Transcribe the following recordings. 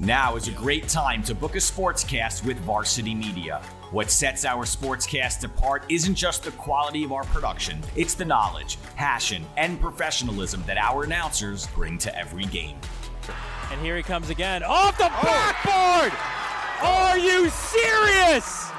Now is a great time to book a sportscast with Varsity Media. What sets our sportscast apart isn't just the quality of our production, it's the knowledge, passion, and professionalism that our announcers bring to every game. And here he comes again, off the backboard! Are you serious?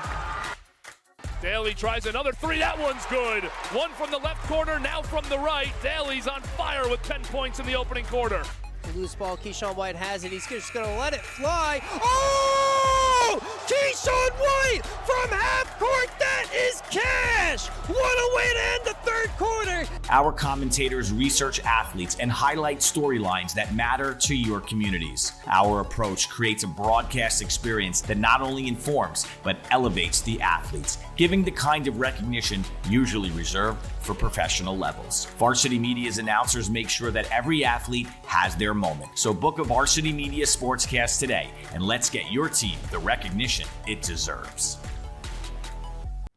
Daly tries another three, that one's good. One from the left corner, now from the right. Daly's on fire with 10 points in the opening quarter. The loose ball, Keyshawn White has it. He's just going to let it fly. Oh! Keyshawn White from half court. That is cash. What a way to end the third quarter. Our commentators research athletes and highlight storylines that matter to your communities. Our approach creates a broadcast experience that not only informs, but elevates the athletes, giving the kind of recognition usually reserved for professional levels. Varsity Media's announcers make sure that every athlete has their moment. So book a Varsity Media Sportscast today, and let's get your team the recognition it deserves.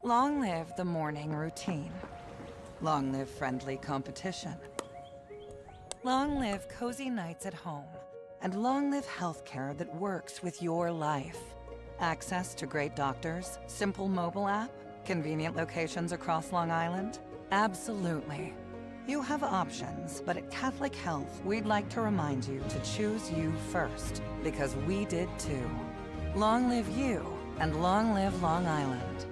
Long live the morning routine. Long live friendly competition. Long live cozy nights at home. And long live healthcare that works with your life. Access to great doctors, simple mobile app, convenient locations across Long Island. Absolutely. You have options, but at Catholic Health, we'd like to remind you to choose you first, because we did too. Long live you, and long live Long Island.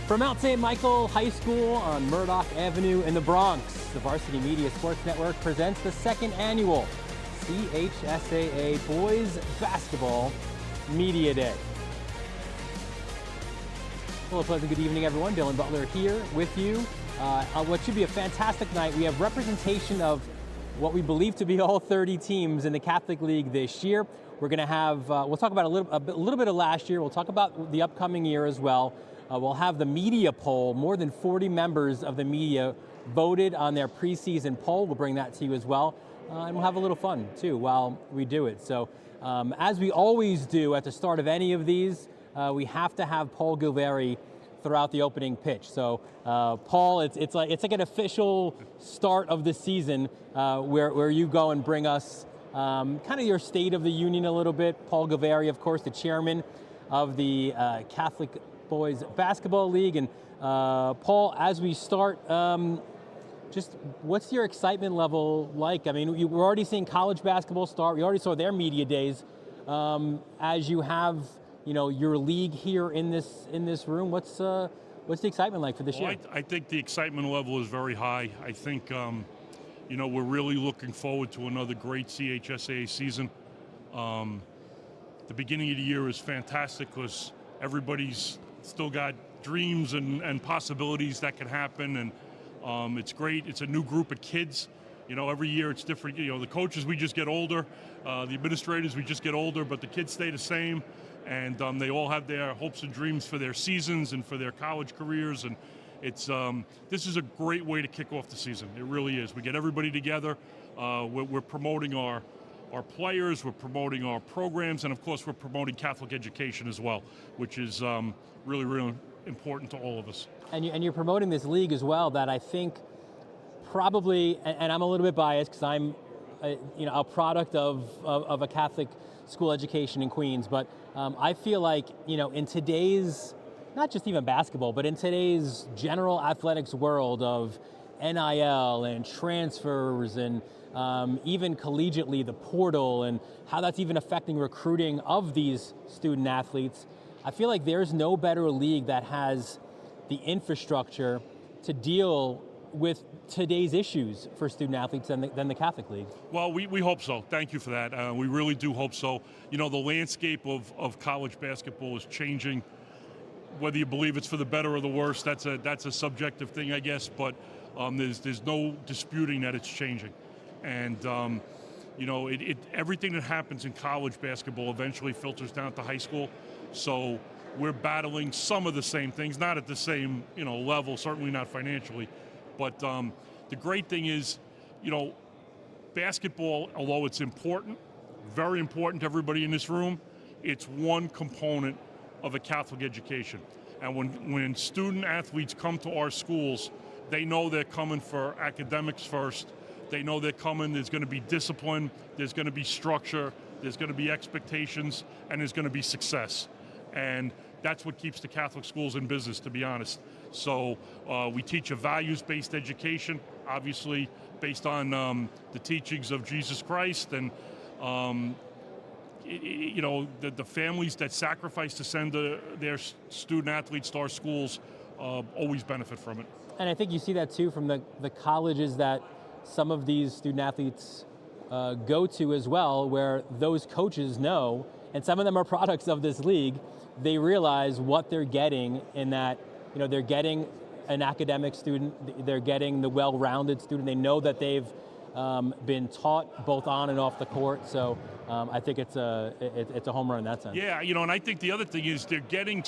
From Mount St. Michael High School on Murdoch Avenue in the Bronx, the Varsity Media Sports Network presents the second annual NYCHSAA Boys Basketball Media Day. Hello, pleasant good evening, everyone. Dylan Butler here with you on what should be a fantastic night. We have representation of what we believe to be all 30 teams in the Catholic League this year. We're going to have, we'll talk about a little bit of last year. We'll talk about the upcoming year as well. We'll have the media poll. More than 40 members of the media voted on their preseason poll. We'll bring that to you as well. And we'll have a little fun, too, while we do it. So, as we always do at the start of any of these, we have to have Paul Gilvari throughout the opening pitch. So, Paul, it's like an official start of the season where you go and bring us kind of your state of the union a little bit. Paul Gilvari, of course, the chairman of the Catholic Boys Basketball League. And Paul, as we start, just what's your excitement level like? I mean, we're already seeing college basketball start. We already saw their media days. As you have, your league here in this room, what's the excitement like for this year? I think the excitement level is very high. I think, we're really looking forward to another great CHSAA season. The beginning of the year is fantastic because everybody's still got dreams and possibilities that can happen, and it's great. It's a new group of kids. Every year it's different. The coaches, we just get older. The administrators, we just get older, but the kids stay the same, and they all have their hopes and dreams for their seasons and for their college careers, and it's this is a great way to kick off the season. It really is. We get everybody together. We're promoting our players, we're promoting our programs, and of course we're promoting Catholic education as well, which is really, really important to all of us. And you're promoting this league as well that I think probably, and I'm a little bit biased because I'm a product of a Catholic school education in Queens, but I feel like, in today's, not just even basketball, but in today's general athletics world of NIL and transfers and even collegiately the portal and how that's even affecting recruiting of these student athletes, I feel like there's no better league that has the infrastructure to deal with today's issues for student athletes than the Catholic League. Well, we hope so. Thank you for that. We really do hope so. The landscape of college basketball is changing. Whether you believe it's for the better or the worse, that's a subjective thing, I guess. But There's no disputing that it's changing. And, everything that happens in college basketball eventually filters down to high school. So we're battling some of the same things, not at the same, level, certainly not financially. But the great thing is, basketball, although it's important, very important to everybody in this room, it's one component of a Catholic education. And when student athletes come to our schools, they know they're coming for academics first. They know they're coming, there's going to be discipline, there's going to be structure, there's going to be expectations, and there's going to be success. And that's what keeps the Catholic schools in business, to be honest. So we teach a values-based education, obviously based on the teachings of Jesus Christ, and the families that sacrifice to send their student athletes to our schools always benefit from it. And I think you see that too from the colleges that some of these student athletes go to as well, where those coaches know, and some of them are products of this league, they realize what they're getting in that, they're getting an academic student, they're getting the well-rounded student, they know that they've been taught both on and off the court. So I think it's a home run in that sense. Yeah, and I think the other thing is they're getting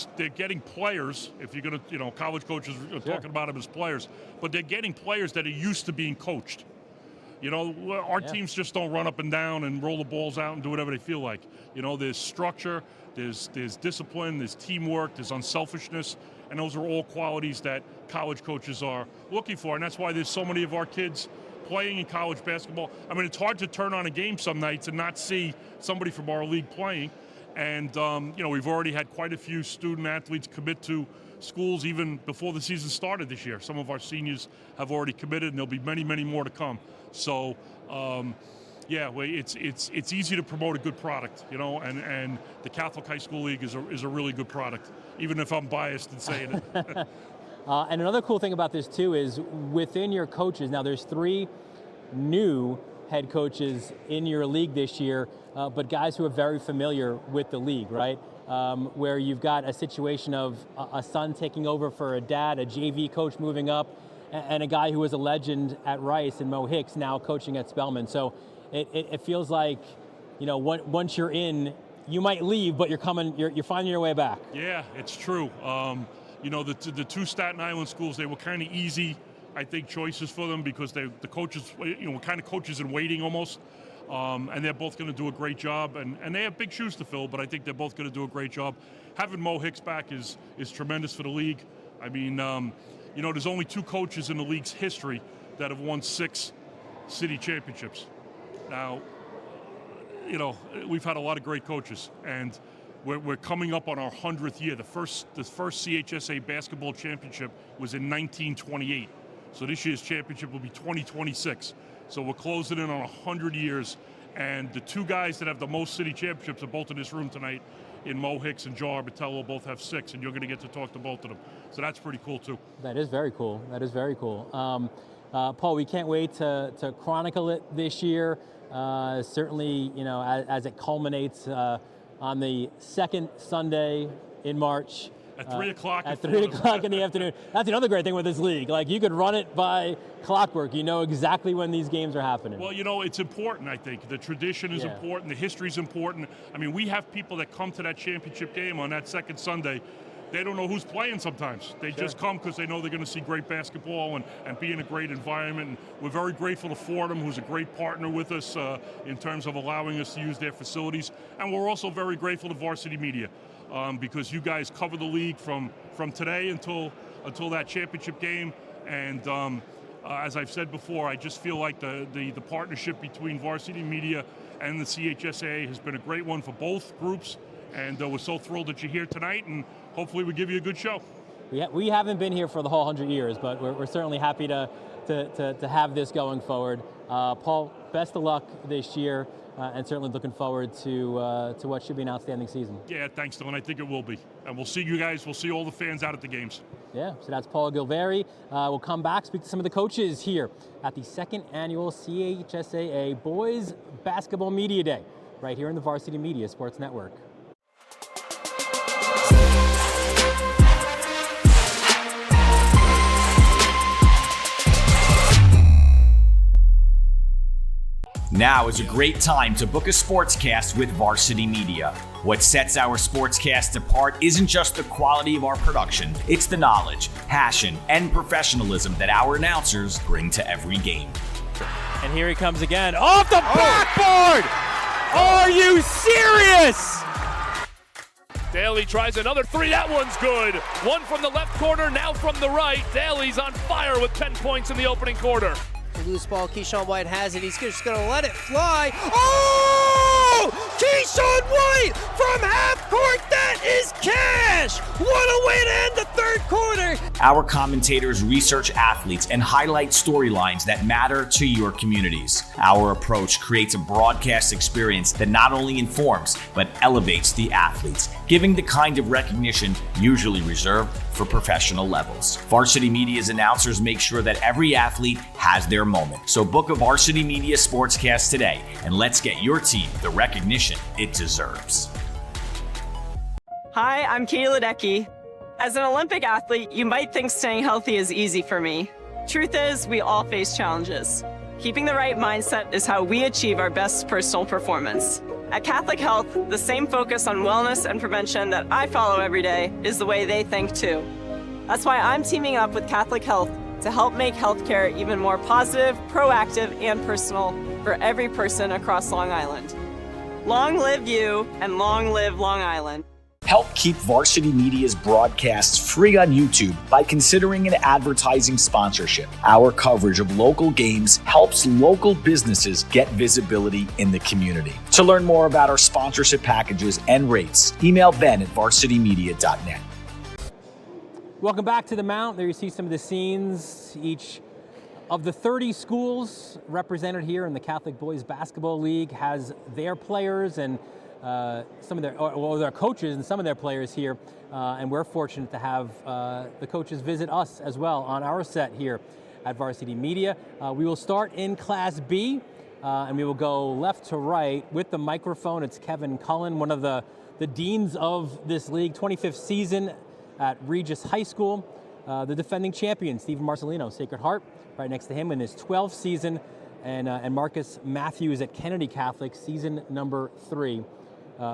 players. If you're going to, college coaches are talking about them as players, but they're getting players that are used to being coached. Our teams just don't run up and down and roll the balls out and do whatever they feel like. There's structure, there's discipline, there's teamwork, there's unselfishness, and those are all qualities that college coaches are looking for, and that's why there's so many of our kids playing in college basketball. I mean, it's hard to turn on a game some nights and not see somebody from our league playing. And, we've already had quite a few student athletes commit to schools even before the season started this year. Some of our seniors have already committed, and there'll be many, many more to come. So, it's easy to promote a good product, and the Catholic High School League is a really good product, even if I'm biased in saying it. And another cool thing about this too is within your coaches, now there's 3 new head coaches in your league this year, but guys who are very familiar with the league, right? Where you've got a situation of a son taking over for a dad, a JV coach moving up, and a guy who was a legend at Rice and Mo Hicks now coaching at Spelman. So it feels like, once you're in, you might leave, but you're finding your way back. Yeah, it's true. The 2 Staten Island schools, they were kind of easy, I think, choices for them because the coaches, were kind of coaches in waiting almost. And they're both going to do a great job. And they have big shoes to fill, but I think they're both going to do a great job. Having Mo Hicks back is tremendous for the league. I mean, there's only 2 coaches in the league's history that have won 6 city championships. Now, we've had a lot of great coaches, and we're coming up on our 100th year. The first CHSA basketball championship was in 1928. So this year's championship will be 2026. So we're closing in on 100 years. And the 2 guys that have the most city championships are both in this room tonight, in Mo Hicks and Joe Arbitello, both have 6, and you're going to get to talk to both of them. So that's pretty cool too. That is very cool. Paul, we can't wait to chronicle it this year. Certainly, as it culminates on the second Sunday in March. At 3 o'clock. At 3 o'clock in the afternoon. That's another great thing with this league. Like, you could run it by clockwork. You know exactly when these games are happening. Well, it's important, I think. The tradition is important. The history is important. I mean, we have people that come to that championship game on that second Sunday. They don't know who's playing sometimes. They just come because they know they're going to see great basketball and be in a great environment. And we're very grateful to Fordham, who's a great partner with us in terms of allowing us to use their facilities. And we're also very grateful to Varsity Media because you guys cover the league from today until that championship game. And as I've said before, I just feel like the partnership between Varsity Media and the CHSAA has been a great one for both groups. And we're so thrilled that you're here tonight, and hopefully we give you a good show. We haven't been here for the whole 100 years, but we're certainly happy to have this going forward. Paul, best of luck this year, and certainly looking forward to what should be an outstanding season. Yeah, thanks, Dylan. I think it will be. And we'll see you guys. We'll see all the fans out at the games. Yeah, so that's Paul Gilveri. We'll come back, speak to some of the coaches here at the 2nd annual CHSAA Boys Basketball Media Day, right here in the Varsity Media Sports Network. Now is a great time to book a sportscast with Varsity Media. What sets our sportscast apart isn't just the quality of our production, it's the knowledge, passion, and professionalism that our announcers bring to every game. And here he comes again. Off the backboard! Are you serious? Daly tries another three. That one's good. One from the left corner, now from the right. Daly's on fire with 10 points in the opening quarter. Loose ball, Keyshawn White has it. He's just going to let it fly. Oh! Keyshawn White from half court. That is cash. What a way to end the third quarter. Our commentators research athletes and highlight storylines that matter to your communities. Our approach creates a broadcast experience that not only informs, but elevates the athletes, giving the kind of recognition usually reserved for professional levels. Varsity Media's announcers make sure that every athlete has their moment. So book a Varsity Media Sportscast today, and let's get your team the recognition it deserves. Hi, I'm Katie Ledecky. As an Olympic athlete, you might think staying healthy is easy for me. Truth is, we all face challenges. Keeping the right mindset is how we achieve our best personal performance. At Catholic Health, the same focus on wellness and prevention that I follow every day is the way they think too. That's why I'm teaming up with Catholic Health to help make healthcare even more positive, proactive, and personal for every person across Long Island. Long live you, and long live Long Island. Help keep Varsity Media's broadcasts free on YouTube by considering an advertising sponsorship. Our coverage of local games helps local businesses get visibility in the community. To learn more about our sponsorship packages and rates, email ben@varsitymedia.net. Welcome back to the Mount. There you see some of the scenes. Each of the 30 schools represented here in the Catholic Boys Basketball League has their players and some of their coaches and some of their players here, and we're fortunate to have the coaches visit us as well on our set here at Varsity Media. We will start in Class B, and we will go left to right with the microphone. It's Kevin Cullen, one of the deans of this league, 25th season at Regis High School. The defending champion, Stephen Marcelino, Sacred Heart, right next to him in his 12th season, and Marcus Matthews at Kennedy Catholic, season number 3.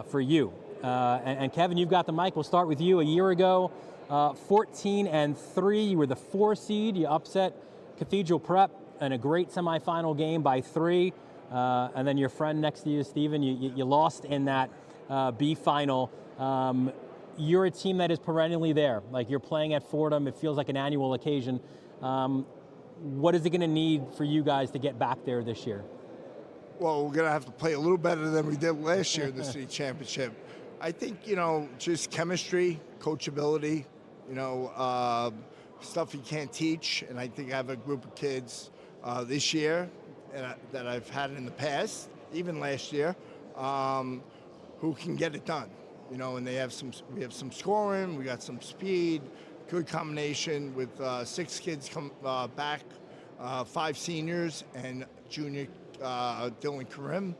For you. And Kevin, you've got the mic. We'll start with you. A year ago, 14-3, you were the 4 seed. You upset Cathedral Prep in a great semifinal game by 3. And then your friend next to you, Stephen, you lost in that B final. You're a team that is perennially there. Like, you're playing at Fordham. It feels like an annual occasion. What is it going to need for you guys to get back there this year? Well, we're going to have to play a little better than we did last year in the city championship. I think, just chemistry, coachability, stuff you can't teach. And I think I have a group of kids this year that I've had in the past, even last year, who can get it done. And we have some scoring, we got some speed, good combination with 6 kids come back, 5 seniors and junior Dylan Karim,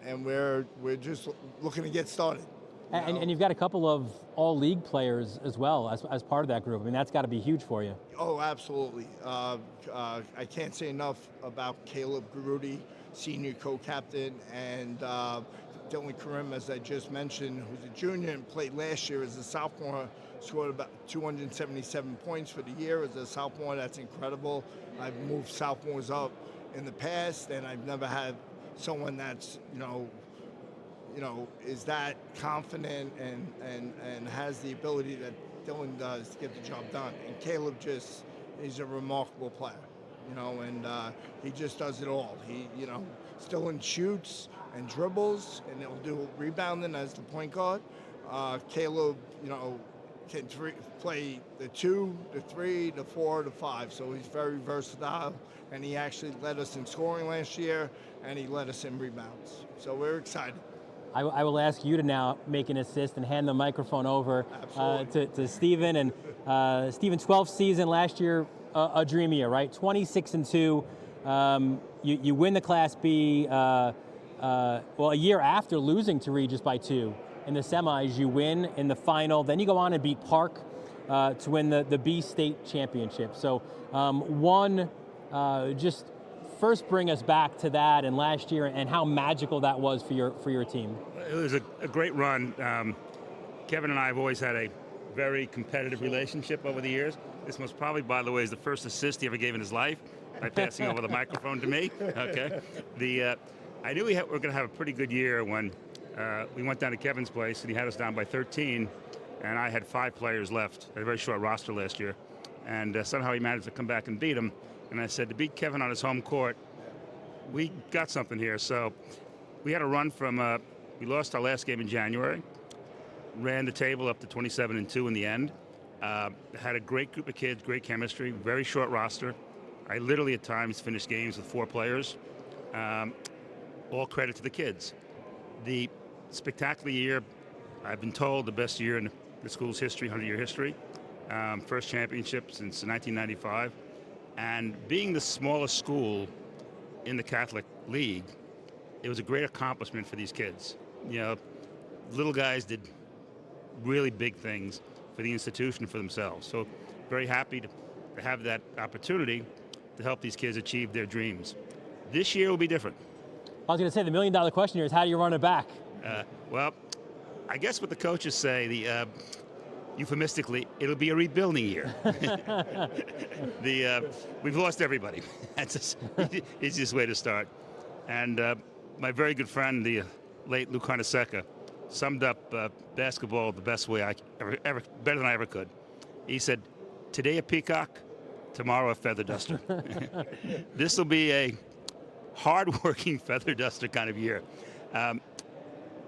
and we're just looking to get started. And you've got a couple of all-league players as well as part of that group. I mean, that's got to be huge for you. Oh, absolutely. I can't say enough about Caleb Garudi, senior co-captain, and Dylan Karim, as I just mentioned, who's a junior and played last year as a sophomore, scored about 277 points for the year as a sophomore. That's incredible. I've moved sophomores up in the past, and I've never had someone that's, is that confident and has the ability that Dylan does to get the job done. And Caleb he's a remarkable player, and he just does it all. He, Dylan shoots and dribbles, and he'll do rebounding as the point guard. Caleb, can play the 2, the 3, the 4, the 5, so he's very versatile. And he actually led us in scoring last year, and he led us in rebounds. So we're excited. I will ask you to now make an assist and hand the microphone over to Stephen. And Stephen, 12th season last year, a dream year, right? 26-2. You win the Class B. A year after losing to Regis by 2 in the semis, you win in the final. Then you go on and beat Park to win the B State championship. So just first bring us back to that and last year and how magical that was for your team. It was a great run. Kevin and I have always had a very competitive relationship over the years. This was probably, by the way, is the first assist he ever gave in his life by passing over the microphone to me. Okay. I knew we were going to have a pretty good year when we went down to Kevin's place and he had us down by 13, and I had 5 players left. I had a very short roster last year, and somehow he managed to come back and beat him. And I said, to beat Kevin on his home court, we got something here. So we had a run from, we lost our last game in January, ran the table up to 27-2 in the end. Had a great group of kids, great chemistry, very short roster. I literally at times finished games with 4 players. All credit to the kids. The spectacular year, I've been told the best year in the school's history, 100-year history. First championship since 1995. And being the smallest school in the Catholic League, it was a great accomplishment for these kids. You know, little guys did really big things for the institution, for themselves. So very happy to have that opportunity to help these kids achieve their dreams. This year will be different. I was going to say the $1 million question here is how do you run it back? Well, I guess what the coaches say, euphemistically, it'll be a rebuilding year. We've lost everybody. That's the easiest way to start. And my very good friend, the late Lou Carnesecca, summed up basketball the best way better than I ever could. He said, today a peacock, tomorrow a feather duster. This will be a hard-working feather duster kind of year.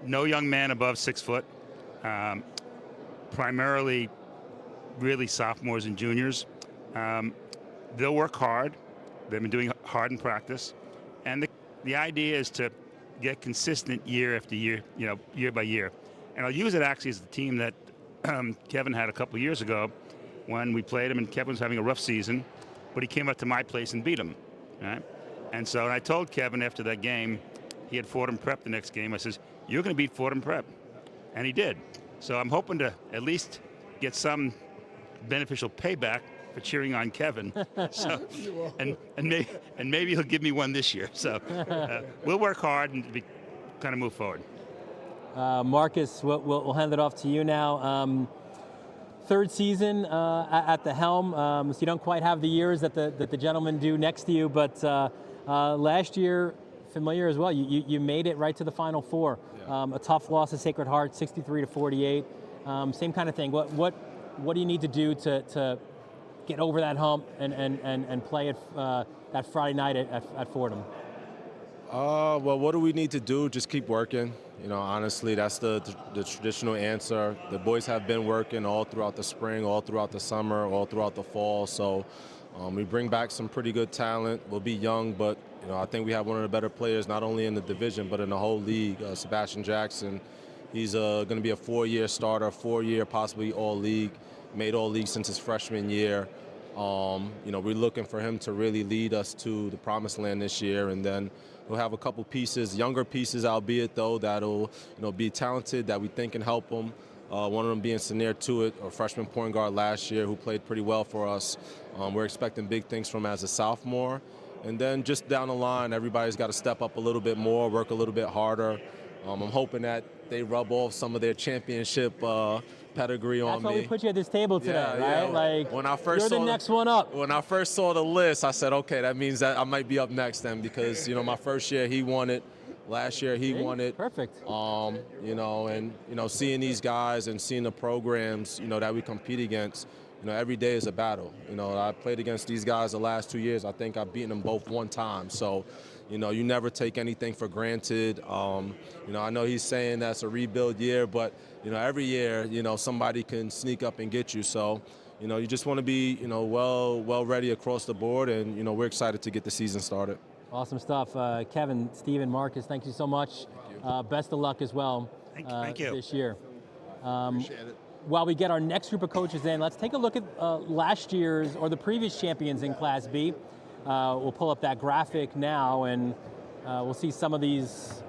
No young man above 6 foot. Primarily really sophomores and juniors. They'll work hard. They've been doing hard in practice. And the idea is to get consistent year after year, year by year. And I'll use it actually as the team that Kevin had a couple of years ago when we played him, and Kevin was having a rough season, but he came up to my place and beat him. Right? And so I told Kevin after that game, he had Fordham Prep the next game, I says, you're going to beat Fordham Prep. And he did. So I'm hoping to at least get some beneficial payback for cheering on Kevin. So, and maybe he'll give me one this year. So we'll work hard and kind of move forward. Marcus, we'll hand it off to you now. Third season at the helm, so you don't quite have the years that the gentlemen do next to you, but last year, familiar as well, you made it right to the Final Four. Yeah. A tough loss to Sacred Heart, 63-48. Same kind of thing. What do you need to do to get over that hump and play it that Friday night at Fordham? Well, what do we need to do? Just keep working. Honestly, that's the traditional answer. The boys have been working all throughout the spring, all throughout the summer, all throughout the fall. So we bring back some pretty good talent. We'll be young, but I think we have one of the better players, not only in the division, but in the whole league. Sebastian Jackson, he's going to be a 4-year starter, 4-year possibly all-league, made all-league since his freshman year. We're looking for him to really lead us to the promised land this year, and then we'll have a couple pieces, younger pieces, albeit though, that'll be talented that we think can help them. One of them being Sanir Tuitt, a freshman point guard last year who played pretty well for us. We're expecting big things from him as a sophomore. And then just down the line, everybody's got to step up a little bit more, work a little bit harder. I'm hoping that they rub off some of their championship pedigree on me. That's why we put you at this table today, right? Yeah. Like, when I first you're the next one up. When I first saw the list, I said, okay, that means that I might be up next then, because my first year he won it, last year he won it. Perfect. Seeing these guys and seeing the programs, that we compete against, every day is a battle. I played against these guys the last 2 years. I think I've beaten them both one time. So, you never take anything for granted. I know he's saying that's a rebuild year, but, every year, somebody can sneak up and get you. So, you just want to be, well ready across the board, and, we're excited to get the season started. Awesome stuff. Kevin, Steven, Marcus, thank you so much. Best of luck as well thank you. this year. Appreciate it. While we get our next group of coaches in, let's take a look at last year's or the previous champions in Class B. We'll pull up that graphic now, and we'll see some of these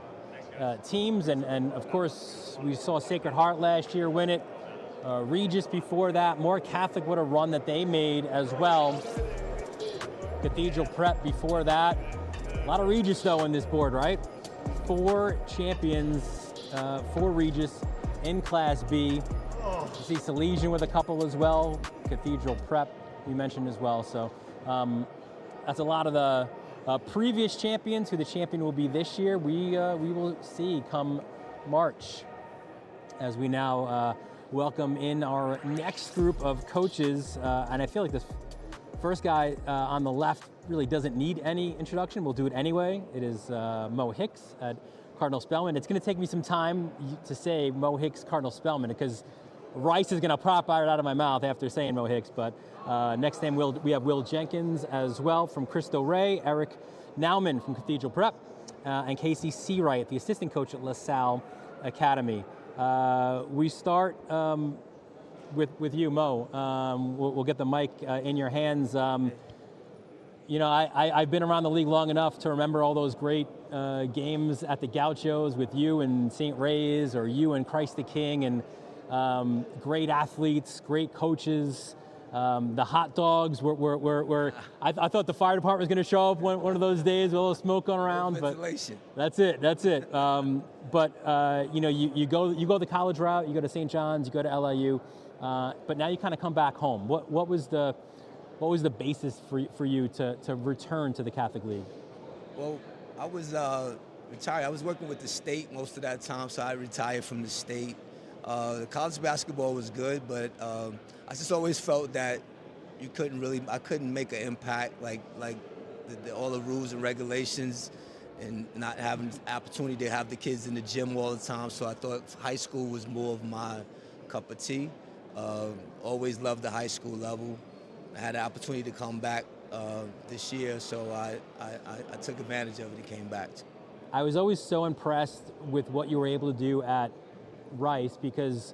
teams. And of course, we saw Sacred Heart last year win it. Regis before that. More Catholic, what a run that they made as well. Cathedral Prep before that. A lot of Regis though on this board, right? 4 champions, 4 Regis in Class B. You see Salesian with a couple as well. Cathedral Prep you mentioned as well. So that's a lot of the previous champions. Who the champion will be this year, we will see come March, as we now welcome in our next group of coaches. And I feel like this first guy on the left really doesn't need any introduction. We'll do it anyway. It is Mo Hicks at Cardinal Spellman. It's going to take me some time to say Mo Hicks Cardinal Spellman, because Rice is going to pop right out of my mouth after saying Mo Hicks. But next name, we have Will Jenkins as well from Cristo Rey, Eric Nauman from Cathedral Prep, and Casey Seawright, the assistant coach at LaSalle Academy. We start with you, Mo. We'll get the mic in your hands. You know, I've been around the league long enough to remember all those great games at the Gauchos with you and St. Ray's, or you and Christ the King, and great athletes, great coaches. The hot dogs were I thought the fire department was going to show up one of those days with a little smoke going around, but that's it. But you know, you go the college route, you go to St. John's, you go to LIU, but now you kind of come back home. What was the basis for you to return to the Catholic League? Well, I was retired. I was working with the state most of that time, so I retired from the state. The college basketball was good, but I just always felt that I couldn't make an impact like all the rules and regulations, and not having the opportunity to have the kids in the gym all the time. So I thought high school was more of my cup of tea. Always loved the high school level. I had the opportunity to come back this year, so I took advantage of it and came back. I was always so impressed with what you were able to do at Rice, because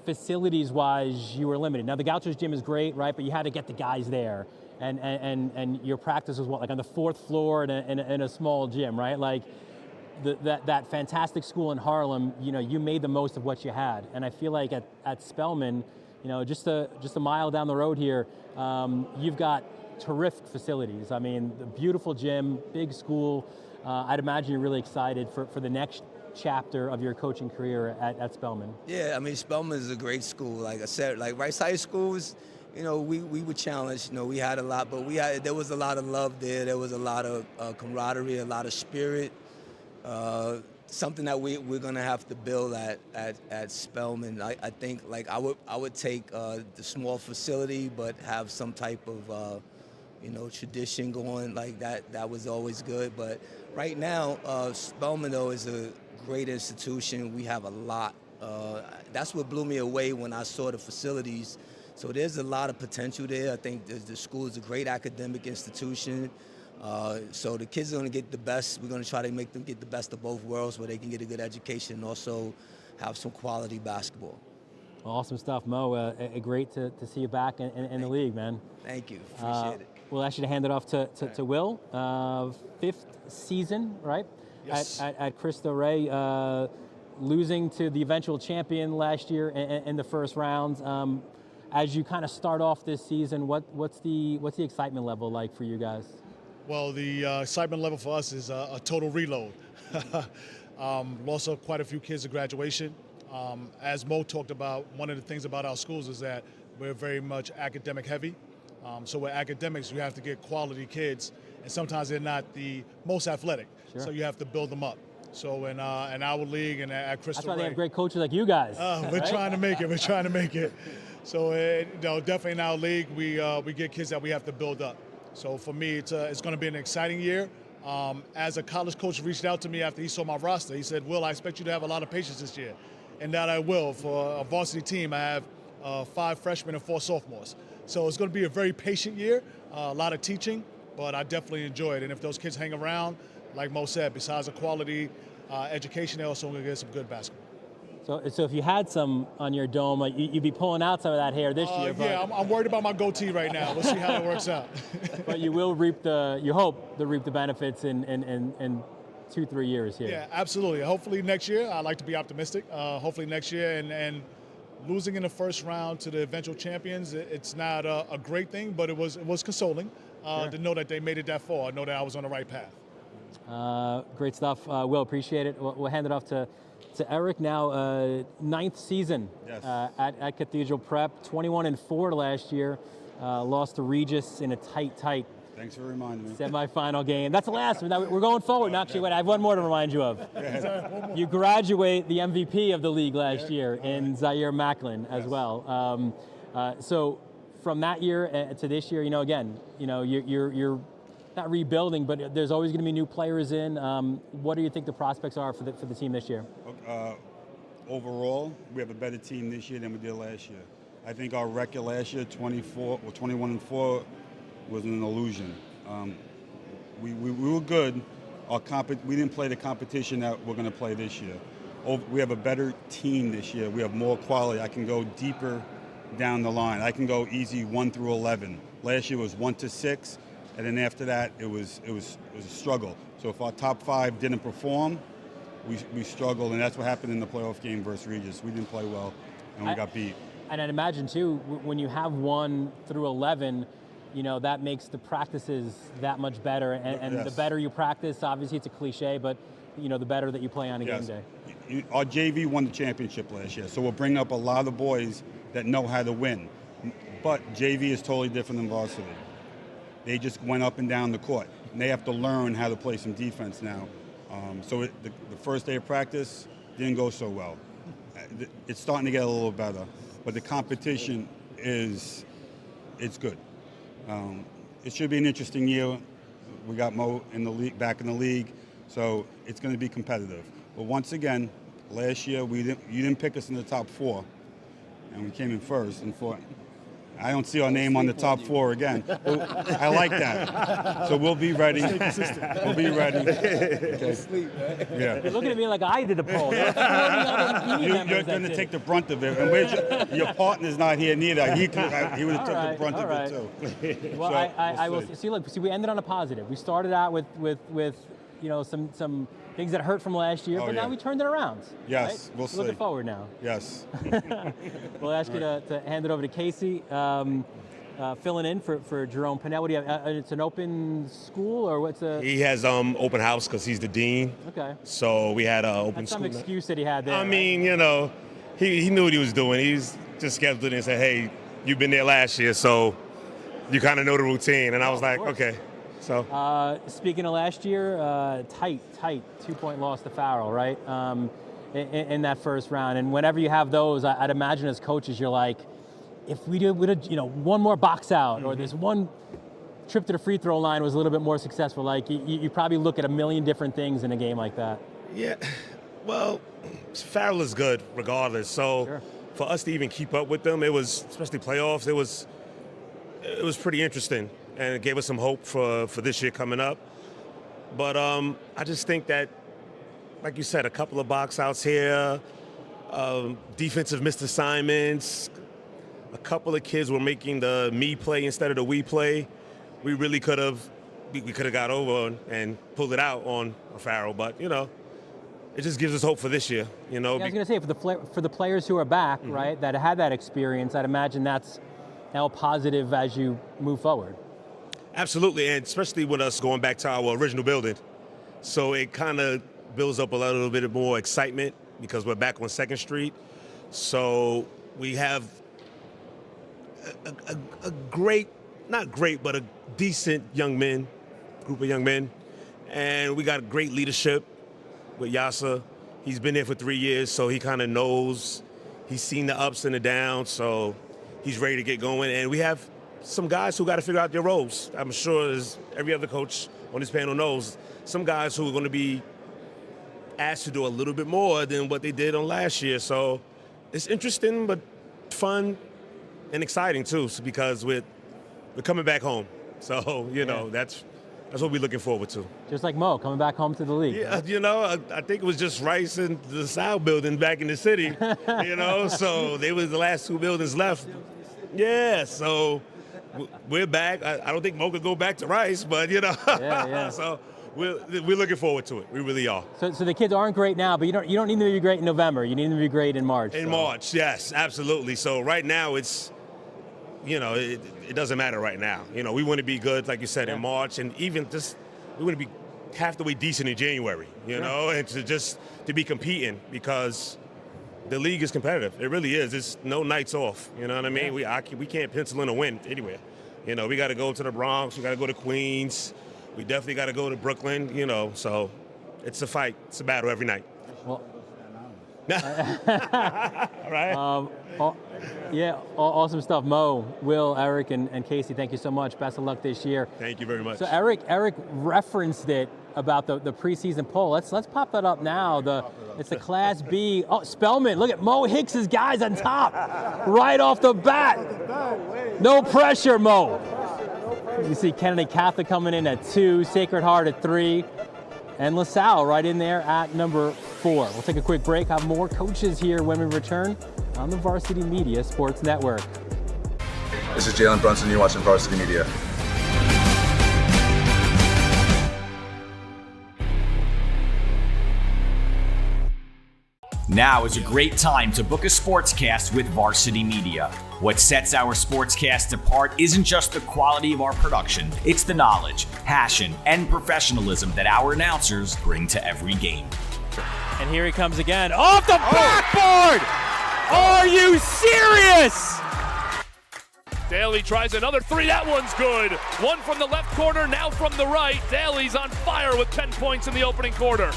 facilities-wise, you were limited. Now, the Gauchos gym is great, right? But you had to get the guys there, and your practice was what, like on the 4th floor in a small gym, right? Like that fantastic school in Harlem. You know, you made the most of what you had, and I feel like at Spellman, you know, just a mile down the road here, you've got terrific facilities. I mean, the beautiful gym, big school. I'd imagine you're really excited for the next chapter of your coaching career at Spellman. Yeah, I mean, Spellman is a great school. Like I said, like Rice High Schools, you know, we were challenged. You know, we had a lot, but there was a lot of love there. There was a lot of camaraderie, a lot of spirit. Something that we're gonna have to build at Spellman. I think like I would take the small facility, but have some type of you know, tradition going like that. That was always good. But right now, Spellman though is a great institution. We have a lot. That's what blew me away when I saw the facilities. So there's a lot of potential there. I think the school is a great academic institution. So the kids are going to get the best. We're going to try to make them get the best of both worlds, where they can get a good education and also have some quality basketball. Awesome stuff, Mo. Great to see you back in the league, man. Thank you. Appreciate it. We'll actually hand it off to Will. 5th season, right? Yes. At Cristo Rey, losing to the eventual champion last year in the first round. As you kind of start off this season, what's the excitement level like for you guys? Well, the excitement level for us is a total reload. Lost quite a few kids at graduation. As Mo talked about, one of the things about our schools is that we're very much academic heavy. So with academics, you have to get quality kids, and sometimes they're not the most athletic. Sure. So you have to build them up. So in our league and at Cristo Rey, that's why they have great coaches like you guys. We're right? Trying to make it. We're trying to make it. So you know, definitely in our league, we get kids that we have to build up. So for me, it's going to be an exciting year. As a college coach reached out to me after he saw my roster, he said, "Will, I expect you to have a lot of patience this year," and that I will. For a varsity team, I have 5 freshmen and 4 sophomores. So it's going to be a very patient year, a lot of teaching, but I definitely enjoy it. And if those kids hang around, like Mo said, besides a quality education, they're also going to get some good basketball. So if you had some on your dome, like you'd be pulling out some of that hair this year. Yeah, I'm worried about my goatee right now. We'll see how that works out. But you will you hope to reap the benefits in 2-3 years here. Yeah, absolutely. Hopefully next year. I like to be optimistic. Hopefully next year, and losing in the first round to the eventual champions, it's not a great thing, but it was consoling to know that they made it that far, know that I was on the right path. Great stuff. Will, appreciate it. We'll hand it off to Eric now. 9th season at Cathedral Prep, 21-4 last year. Lost to Regis in a tight Thanks for reminding me. semifinal game. That's the last one. Now we're going forward. And actually, wait, I have one more to remind you of. You graduate the MVP of the league last year in Zaire Macklin as well. So from that year to this year, again, you're not rebuilding, but there's always going to be new players in. What do you think the prospects are for the team this year? Overall, we have a better team this year than we did last year. I think our record last year, 21-4, was an illusion. We were good. We didn't play the competition that we're going to play this year. We have a better team this year. We have more quality. I can go deeper down the line. I can go easy 1 through 11. Last year was 1 to 6, and then after that it was a struggle. So if our top 5 didn't perform, we struggled, and that's what happened in the playoff game versus Regis. We didn't play well, and we got beat. And I'd imagine too, when you have 1 through 11, that makes the practices that much better. And the better you practice, obviously it's a cliche, but the better that you play on a game day. Our JV won the championship last year, so we'll bring up a lot of boys that know how to win. But JV is totally different than varsity. They just went up and down the court, and they have to learn how to play some defense now. So the first day of practice didn't go so well. It's starting to get a little better, but the competition it's good. It should be an interesting year. We got Mo in the league, back in the league, so it's going to be competitive. But once again, last year you didn't pick us in the top 4, and we came in first and fought. I don't see our name on the top 4 again. I like that. So we'll be ready. We'll be ready. Okay. Yeah. You're looking at me like I did the poll. You're going to take the brunt of it. And your partner's not here neither. He would have took the brunt of it too. Well, so, I will see. Look, we ended on a positive. We started out with some things that hurt from last year, but now we turned it around. Yes, right? we'll see. Looking forward now. Yes. We'll ask you to hand it over to Casey, filling in for Jerome Pinnell. What do you have? It's an open school, or what's a? He has open house because he's the dean. Okay. So we had an open That's school. some excuse that he had there. I mean, he knew what he was doing. He's just scheduled it and said, "Hey, you've been there last year, so you kind of know the routine." And I was like, "Okay." So. Speaking of last year, tight 2-point loss to Farrell, right? In that first round, and whenever you have those, I'd imagine as coaches, you're like, if we did, one more box out, or this one trip to the free throw line was a little bit more successful. Like you probably look at a million different things in a game like that. Yeah, well, Farrell is good regardless. So for us to even keep up with them, it was, especially playoffs, it was pretty interesting. And it gave us some hope for this year coming up. But I just think that, like you said, a couple of box outs here, defensive missed assignments, a couple of kids were making the me play instead of the we play. We really could have got over and pulled it out on Farrell. But, it just gives us hope for this year. Yeah, I was going to say, for the players who are back, right, that had that experience, I'd imagine that's now positive as you move forward. Absolutely, and especially with us going back to our original building. So it kind of builds up a little bit more excitement because we're back on 2nd Street. So we have a great, not great, but a decent group of young men. And we got great leadership with Yasa. He's been there for 3 years, so he kind of knows. He's seen the ups and the downs, so he's ready to get going. And we have some guys who got to figure out their roles. I'm sure, as every other coach on this panel knows, some guys who are going to be asked to do a little bit more than what they did on last year. So it's interesting, but fun and exciting too, because we're coming back home. So that's what we're looking forward to. Just like Mo coming back home to the league. Yeah, I think it was just Rice and the South building back in the city. So they were the last 2 buildings left. Yeah, so. We're back. I don't think Mo could go back to Rice, but Yeah. So we're looking forward to it. We really are. So the kids aren't great now, but you don't need them to be great in November. You need them to be great in March. In March, yes, absolutely. So right now it's, it doesn't matter right now. We want to be good, like you said, in March, and even just we want to be have to be decent in January, you know, and to be competing because the league is competitive. It really is. It's no nights off. You know what I mean? We can't pencil in a win anywhere. You know, we got to go to the Bronx. We got to go to Queens. We definitely got to go to Brooklyn. You know, so it's a fight. It's a battle every night. Well, all right. Awesome stuff. Mo, Will, Eric, and Casey, thank you so much. Best of luck this year. Thank you very much. So Eric referenced it about the preseason poll. Let's pop that up now. It's the Class B. Oh, Spellman, look at Mo Hicks's guys on top, right off the bat. No pressure, Mo. You see Kennedy Catholic coming in at 2, Sacred Heart at 3, and LaSalle right in there at number 4. We'll take a quick break, have more coaches here when we return on the Varsity Media Sports Network. This is Jalen Brunson, you're watching Varsity Media. Now is a great time to book a sportscast with Varsity Media. What sets our sportscast apart isn't just the quality of our production, it's the knowledge, passion, and professionalism that our announcers bring to every game. And here he comes again, off the backboard! Are you serious? Daly tries another 3, that one's good. One from the left corner, now from the right. Daly's on fire with 10 points in the opening quarter.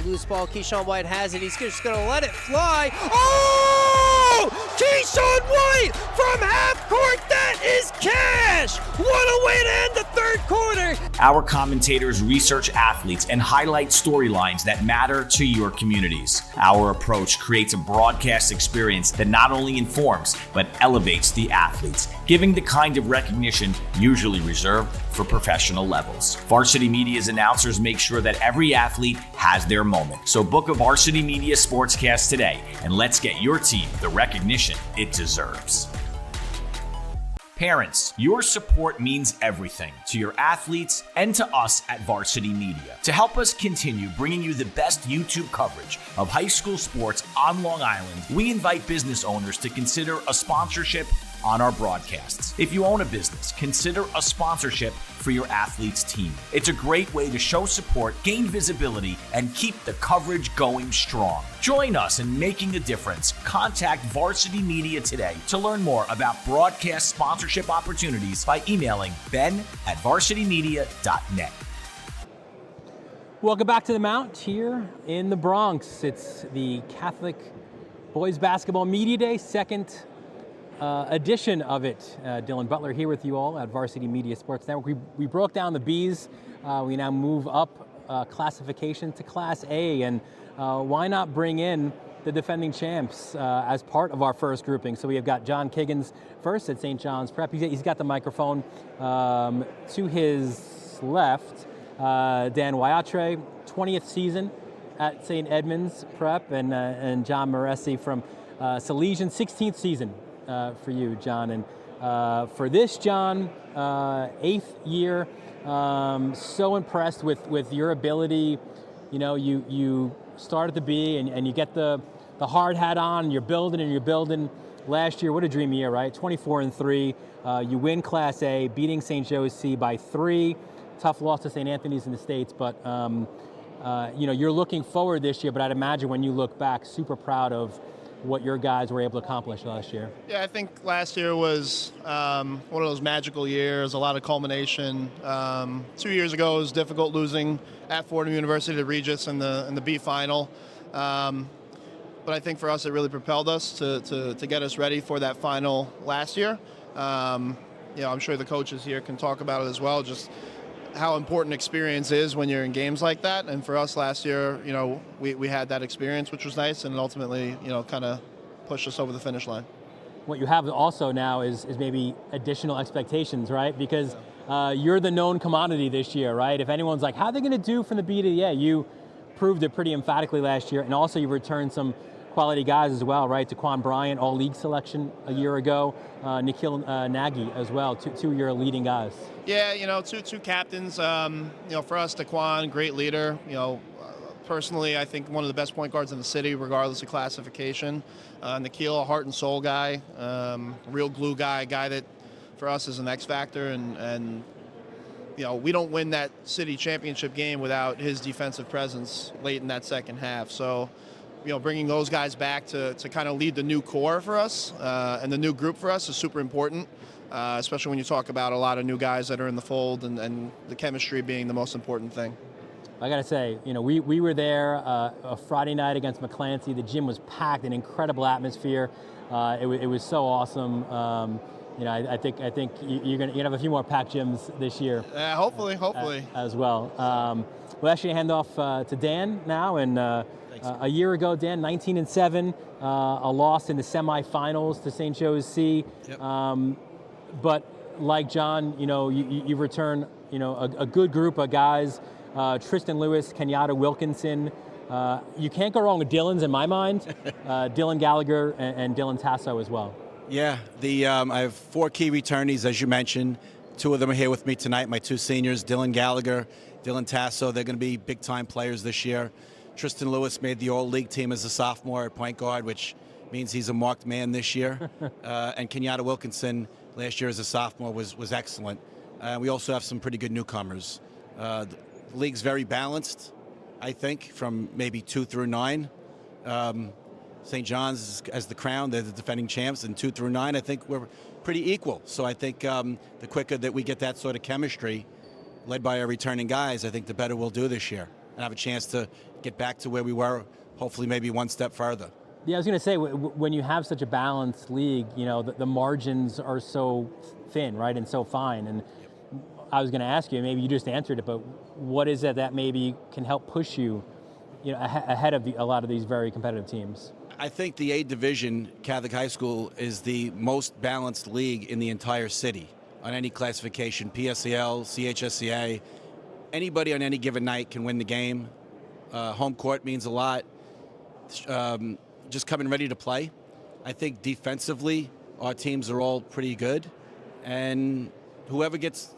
Loose ball, Keyshawn White has it. He's just going to let it fly. Oh! Keyshawn White from half court. That is cash. What a way to end the third quarter. Our commentators research athletes and highlight storylines that matter to your communities. Our approach creates a broadcast experience that not only informs, but elevates the athletes, giving the kind of recognition usually reserved for professional levels. Varsity Media's announcers make sure that every athlete has their moment. So book a Varsity Media Sportscast today, and let's get your team the recognition it deserves. Parents, your support means everything to your athletes and to us at Varsity Media. To help us continue bringing you the best YouTube coverage of high school sports on Long Island, we invite business owners to consider a sponsorship on our broadcasts. If you own a business, consider a sponsorship for your athlete's team. It's a great way to show support, gain visibility, and keep the coverage going strong. Join us in making a difference. Contact Varsity Media today to learn more about broadcast sponsorship opportunities by emailing ben@varsitymedia.net. Welcome back to the Mount here in the Bronx. It's the Catholic Boys Basketball Media Day, second edition of it. Dylan Butler here with you all at Varsity Media Sports Network. We broke down the Bs. We now move up classification to Class A, and why not bring in the defending champs as part of our first grouping? So we have got John Kiggins first at St. John's Prep. He's got the microphone to his left. Dan Wyatre, 20th season at St. Edmunds Prep, and John Moresi from Salesian, 16th season for you, John. And for this, John, 8th year, so impressed with your ability. You know, you start at the B and you get the hard hat on, and you're building. Last year, what a dream year, right? 24-3. You win Class A, beating St. Joe's C by 3. Tough loss to St. Anthony's in the States, but you know, you're looking forward this year, but I'd imagine when you look back, super proud of what your guys were able to accomplish last year. Yeah, I think last year was one of those magical years, a lot of culmination. 2 years ago, it was difficult losing at Fordham University to Regis in the B final. But I think for us, it really propelled us to get us ready for that final last year. You know, I'm sure the coaches here can talk about it as well, just how important experience is when you're in games like that. And for us last year, you know, we had that experience, which was nice, and ultimately, you know, kind of pushed us over the finish line. What you have also now is maybe additional expectations, right? Because you're the known commodity this year, right? If anyone's like, how are they going to do from the B to the A? You proved it pretty emphatically last year, and also you returned some quality guys as well, right? Daquan Bryant, all-league selection a year ago. Nikhil Nagy as well, two of your leading guys. Yeah, you know, two captains. You know, for us, Daquan, great leader. You know, personally, I think one of the best point guards in the city, regardless of classification. Nikhil, a heart and soul guy, real glue guy, a guy that for us is an X factor, and we don't win that city championship game without his defensive presence late in that second half. So, bringing those guys back to kind of lead the new core for us and the new group for us is super important, especially when you talk about a lot of new guys that are in the fold and the chemistry being the most important thing. I got to say, we were there a Friday night against McClancy. The gym was packed, an incredible atmosphere. It was so awesome. I think you're gonna have a few more packed gyms this year. Hopefully. As well. We'll actually hand off to Dan now. And a year ago, Dan, 19-7, a loss in the semifinals to St. Joe's C. Yep. But like John, you return, a good group of guys. Tristan Lewis, Kenyatta Wilkinson. You can't go wrong with Dylan's in my mind. Dylan Gallagher and Dylan Tasso as well. Yeah, I have 4 key returnees, as you mentioned. 2 of them are here with me tonight, my 2 seniors, Dylan Gallagher, Dylan Tasso. They're going to be big-time players this year. Tristan Lewis made the All-League team as a sophomore at point guard, which means he's a marked man this year. And Kenyatta Wilkinson, last year as a sophomore, was excellent. We also have some pretty good newcomers. The league's very balanced, I think, from maybe 2 through 9. St. John's as the crown, they're the defending champs, and 2 through 9, I think we're pretty equal. So I think the quicker that we get that sort of chemistry, led by our returning guys, I think the better we'll do this year and have a chance to get back to where we were, hopefully maybe one step further. Yeah, I was going to say, when you have such a balanced league, the margins are so thin, right, and so fine. And I was going to ask you, maybe you just answered it, but what is it that maybe can help push you, ahead of a lot of these very competitive teams? I think the A Division Catholic High School is the most balanced league in the entire city on any classification, PSAL, CHSCA. Anybody on any given night can win the game. Home court means a lot. Just coming ready to play. I think defensively, our teams are all pretty good. And whoever gets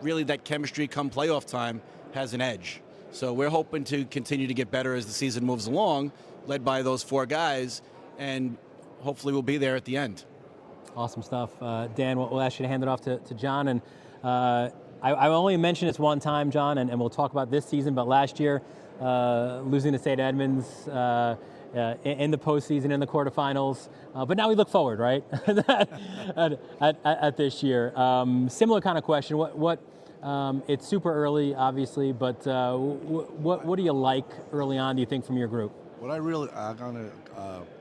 really that chemistry come playoff time has an edge. So we're hoping to continue to get better as the season moves along, led by those 4 guys, and hopefully we'll be there at the end. Awesome stuff. Dan, we'll ask you to hand it off to John. And I only mentioned this one time, John, and we'll talk about this season, but last year, losing to St. Edmunds in the postseason, in the quarterfinals. But now we look forward, right, at this year. Similar kind of question. It's super early, obviously, but what do you like early on, do you think, from your group? I'm going to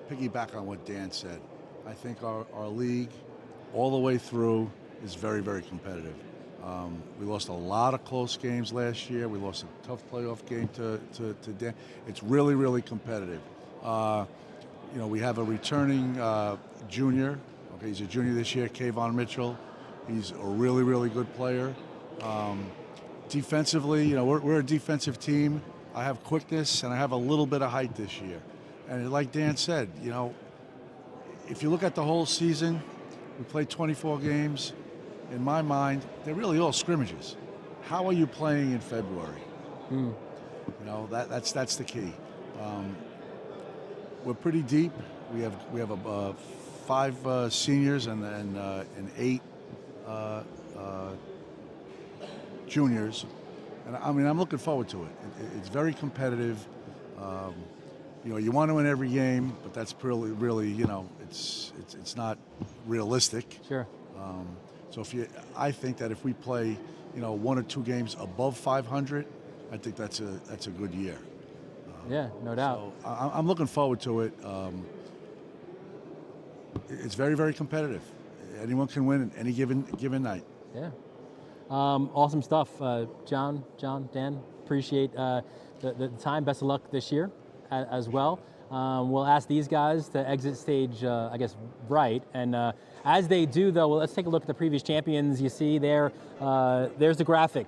piggyback on what Dan said. I think our league, all the way through, is very, very competitive. We lost a lot of close games last year. We lost a tough playoff game to Dan. It's really, really competitive. We have a returning junior. Okay, he's a junior this year, Kayvon Mitchell. He's a really, really good player. Defensively, we're a defensive team. I have quickness and I have a little bit of height this year. And like Dan said, if you look at the whole season, we played 24 games. In my mind, they're really all scrimmages. How are you playing in February? That's the key. We're pretty deep. We have 5 seniors and 8 juniors, and I'm looking forward to it. It's very competitive. You want to win every game, but that's really it's not realistic. Sure. So I think that if we play 1 or 2 games above 500, I think that's a good year. Yeah, no doubt. So I'm looking forward to it. It's very, very competitive. Anyone can win any given night. Yeah. Awesome stuff. John, Dan, appreciate the time. Best of luck this year as well. We'll ask these guys to exit stage, right. And as they do, though, let's take a look at the previous champions. You see there, there's the graphic.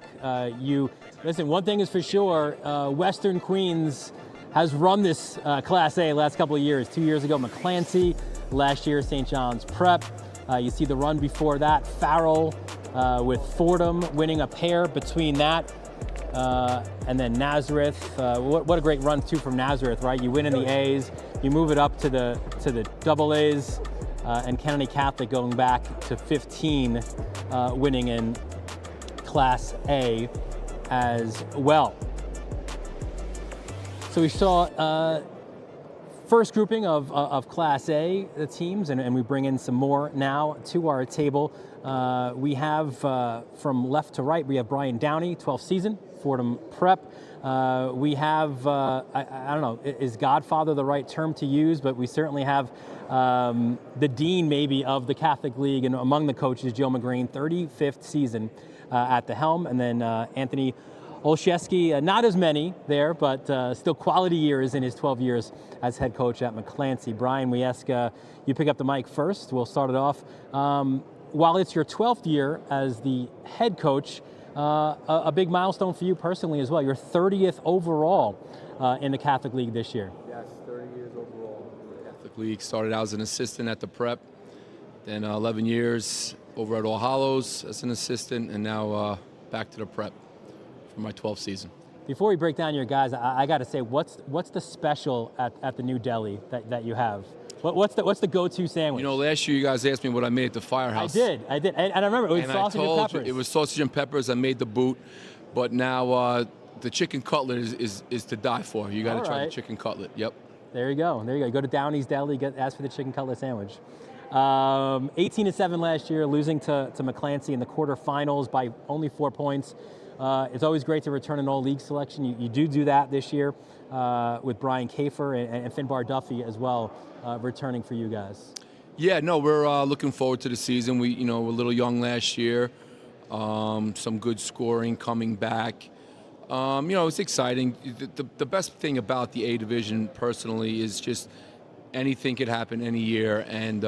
Listen, one thing is for sure, Western Queens has run this Class A last couple of years. 2 years ago, McClancy. Last year, St. John's Prep. You see the run before that, Farrell with Fordham winning a pair between that. And then Nazareth. What a great run, too, from Nazareth, right? You win in the A's, you move it up to the double A's, and Kennedy Catholic going back to 15, winning in Class A as well. So we saw first grouping of Class A teams, and we bring in some more now to our table. We have, from left to right, we have Brian Downey, 12th season, Fordham Prep. We have, I don't know, is Godfather the right term to use, but we certainly have the dean, maybe, of the Catholic League, and among the coaches, Joe McGreen, 35th season at the helm, and then Anthony Olszewski, not as many there, but still quality years in his 12 years as head coach at McClancy. Brian, we ask you pick up the mic first. We'll start it off. While it's your 12th year as the head coach, a big milestone for you personally as well. Your 30th overall in the Catholic League this year. Yes, 30 years overall in the Catholic League. Started out as an assistant at the Prep, then 11 years over at All Hallows as an assistant, and now back to the Prep for my 12th season. Before we break down your guys, I got to say, what's the special at the new deli that you have? What's the go-to sandwich? You know, last year you guys asked me what I made at the Firehouse. I did, and I remember it was sausage and peppers. It was sausage and peppers. I made the boot, but now the chicken cutlet is to die for. You got to try the chicken cutlet. Yep. There you go. Go to Downey's Deli, ask for the chicken cutlet sandwich. 18-7 last year, losing to McClancy in the quarterfinals by only 4 points. It's always great to return an all-league selection. You do that this year with Brian Kafer and Finbar Duffy as well, returning for you guys. Yeah, no, we're looking forward to the season. We, we're a little young last year. Some good scoring coming back. It's exciting. The best thing about the A division personally is just anything could happen any year, and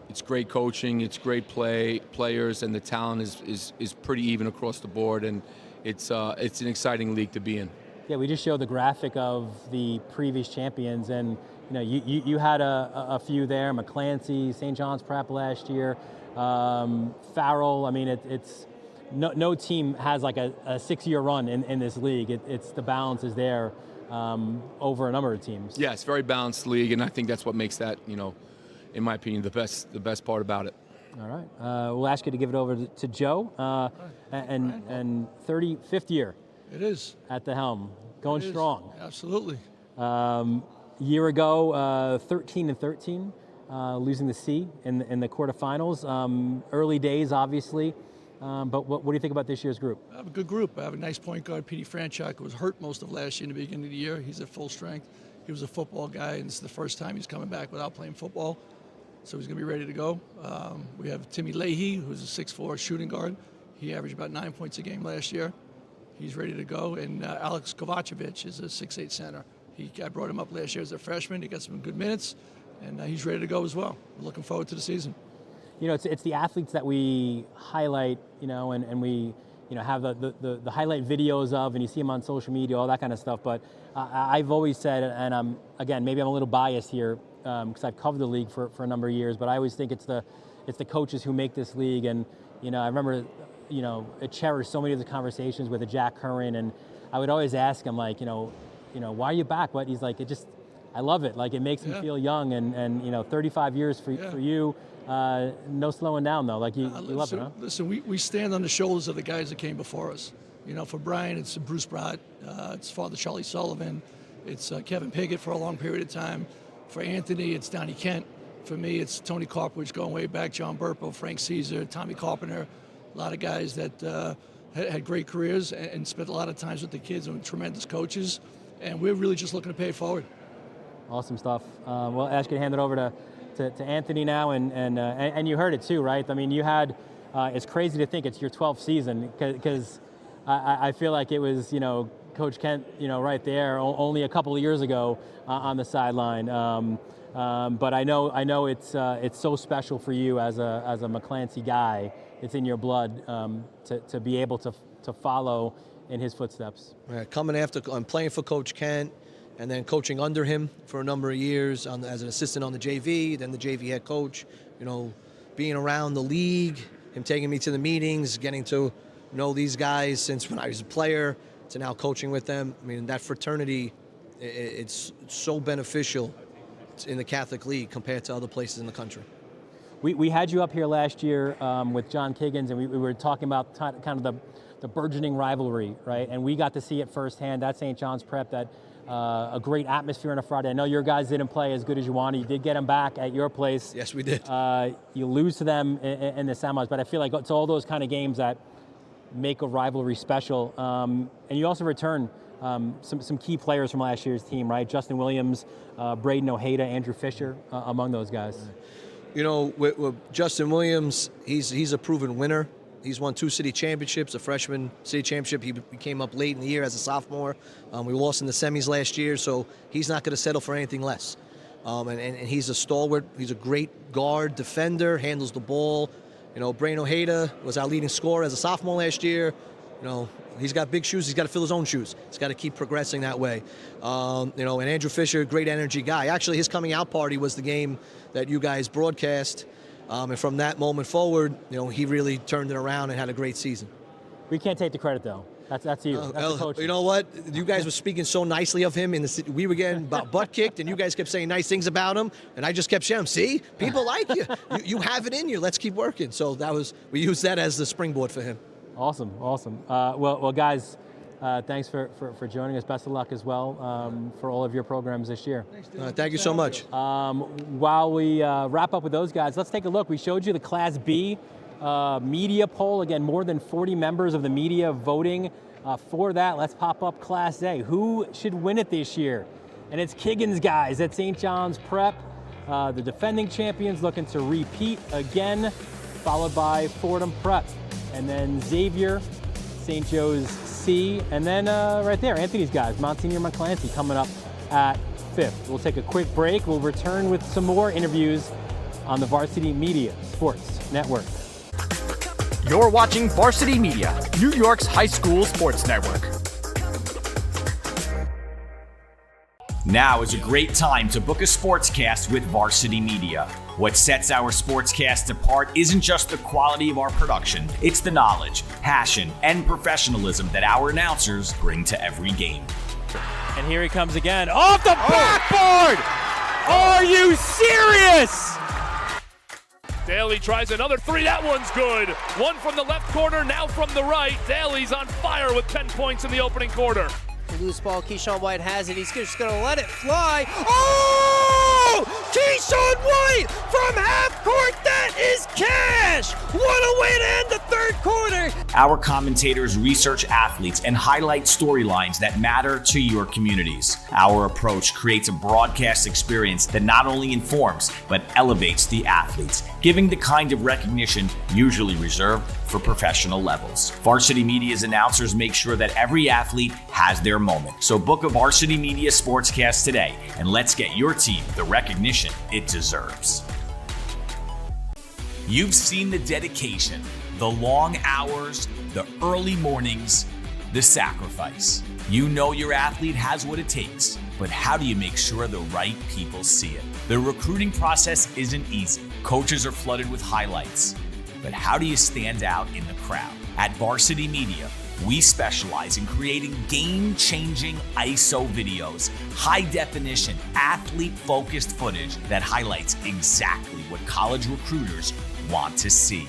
it's great coaching, it's great players, and the talent is pretty even across the board, and it's an exciting league to be in. Yeah, we just showed the graphic of the previous champions, and you had a few there, McClancy, St. John's Prep last year, Farrell. I mean, it's no team has like a 6-year run in this league. It's the balance is there over a number of teams. Yeah, it's a very balanced league, and I think that's what makes that, in my opinion, the best part about it. All right, we'll ask you to give it over to Joe, and 35th year. It is at the helm, going strong. Absolutely. Year ago, 13-13, losing the C in the quarterfinals. Early days, obviously. But what do you think about this year's group? I have a good group. I have a nice point guard, Petey Franchuk, who was hurt most of last year in the beginning of the year. He's at full strength. He was a football guy, and this is the first time he's coming back without playing football. So he's going to be ready to go. We have Timmy Leahy, who's a 6'4" shooting guard. He averaged about 9 points a game last year. He's ready to go. And Alex Kovacevic is a 6'8" center. I brought him up last year as a freshman. He got some good minutes, and he's ready to go as well. We're looking forward to the season. It's the athletes that we highlight, and we, have the highlight videos of, and you see them on social media, all that kind of stuff. But I've always said, and again, maybe I'm a little biased here because I've covered the league for a number of years, but I always think it's the coaches who make this league. And, I remember, I cherished so many of the conversations with Jack Curran, and I would always ask him, like, why are you back? But he's like, I love it. Like, it makes me feel young, and 35 years for you. No slowing down, though. Like, you love it, huh? Listen, we stand on the shoulders of the guys that came before us. For Brian, it's Bruce Brott. It's Father Charlie Sullivan. It's Kevin Piggott for a long period of time. For Anthony, it's Donnie Kent. For me, it's Tony Karpowicz going way back, John Burpo, Frank Caesar, Tommy Carpenter. A lot of guys that had great careers and spent a lot of times with the kids and tremendous coaches. And we're really just looking to pay it forward. Awesome stuff. We'll ask you to hand it over to Anthony now, and you heard it too, right? I mean, you had. It's crazy to think it's your 12th season because I feel like it was Coach Kent right there only a couple of years ago on the sideline. But I know it's so special for you as a McClancy guy. It's in your blood to be able to follow in his footsteps. Coming after and playing for Coach Kent, and then coaching under him for a number of years as an assistant on the JV, then the JV head coach, being around the league, him taking me to the meetings, getting to know these guys since when I was a player to now coaching with them. I mean, that fraternity, it's so beneficial in the Catholic League compared to other places in the country. We had you up here last year with John Kiggins, and we were talking about kind of the burgeoning rivalry, right? And we got to see it firsthand. That St. John's Prep, that a great atmosphere on a Friday. I know your guys didn't play as good as you wanted. You did get them back at your place. Yes, we did. You lose to them in the semis, but I feel like it's all those kind of games that make a rivalry special. And you also return some key players from last year's team, right? Justin Williams, Braden Ojeda, Andrew Fisher, among those guys. You know, with Justin Williams, he's a proven winner. He's won 2 city championships, a freshman city championship. He came up late in the year as a sophomore. We lost in the semis last year, so he's not going to settle for anything less. And he's a stalwart. He's a great guard, defender, handles the ball. You know, Braden Ojeda was our leading scorer as a sophomore last year. You know, he's got big shoes. He's got to fill his own shoes. He's got to keep progressing that way. You know, and Andrew Fisher, great energy guy. Actually, his coming out party was the game that you guys broadcast. And from that moment forward, you know, he really turned it around and had a great season. We can't take the credit, though. That's you. That's the coach. You know what? You guys were speaking so nicely of him in the city. We were getting butt kicked, and you guys kept saying nice things about him, and I just kept saying, "See, people like you. You have it in you. Let's keep working." So we used that as the springboard for him. Awesome. Well, guys, thanks for joining us. Best of luck as well for all of your programs this year. Thank you so much. While we wrap up with those guys, let's take a look. We showed you the Class B media poll. Again, more than 40 members of the media voting for that. Let's pop up Class A. Who should win it this year? And it's Kiggins guys at St. John's Prep, the defending champions looking to repeat again, followed by Fordham Prep. And then Xavier, St. Joe's C, and then right there, Anthony's guys, Monsignor McClancy coming up at 5th. We'll take a quick break. We'll return with some more interviews on the Varsity Media Sports Network. You're watching Varsity Media, New York's high school sports network. Now is a great time to book a sportscast with Varsity Media. What sets our sportscast apart isn't just the quality of our production, it's the knowledge, passion, and professionalism that our announcers bring to every game. And here he comes again, off the backboard! Are you serious? Daly tries another 3. That one's good. One from the left corner, now from the right. Daly's on fire with 10 points in the opening quarter. Loose ball, Keyshawn White has it. He's just going to let it fly. Oh! Keyshawn White from half court. That is cash. What a way to end the third quarter. Our commentators research athletes and highlight storylines that matter to your communities. Our approach creates a broadcast experience that not only informs, but elevates the athletes, giving the kind of recognition usually reserved for professional levels. Varsity Media's announcers make sure that every athlete has their moment. So book a Varsity Media Sportscast today, and let's get your team the recognition it deserves. You've seen the dedication, the long hours, the early mornings, the sacrifice. You know your athlete has what it takes, but how do you make sure the right people see it? The recruiting process isn't easy. Coaches are flooded with highlights. But how do you stand out in the crowd? At Varsity Media, we specialize in creating game-changing ISO videos, high-definition, athlete-focused footage that highlights exactly what college recruiters want to see.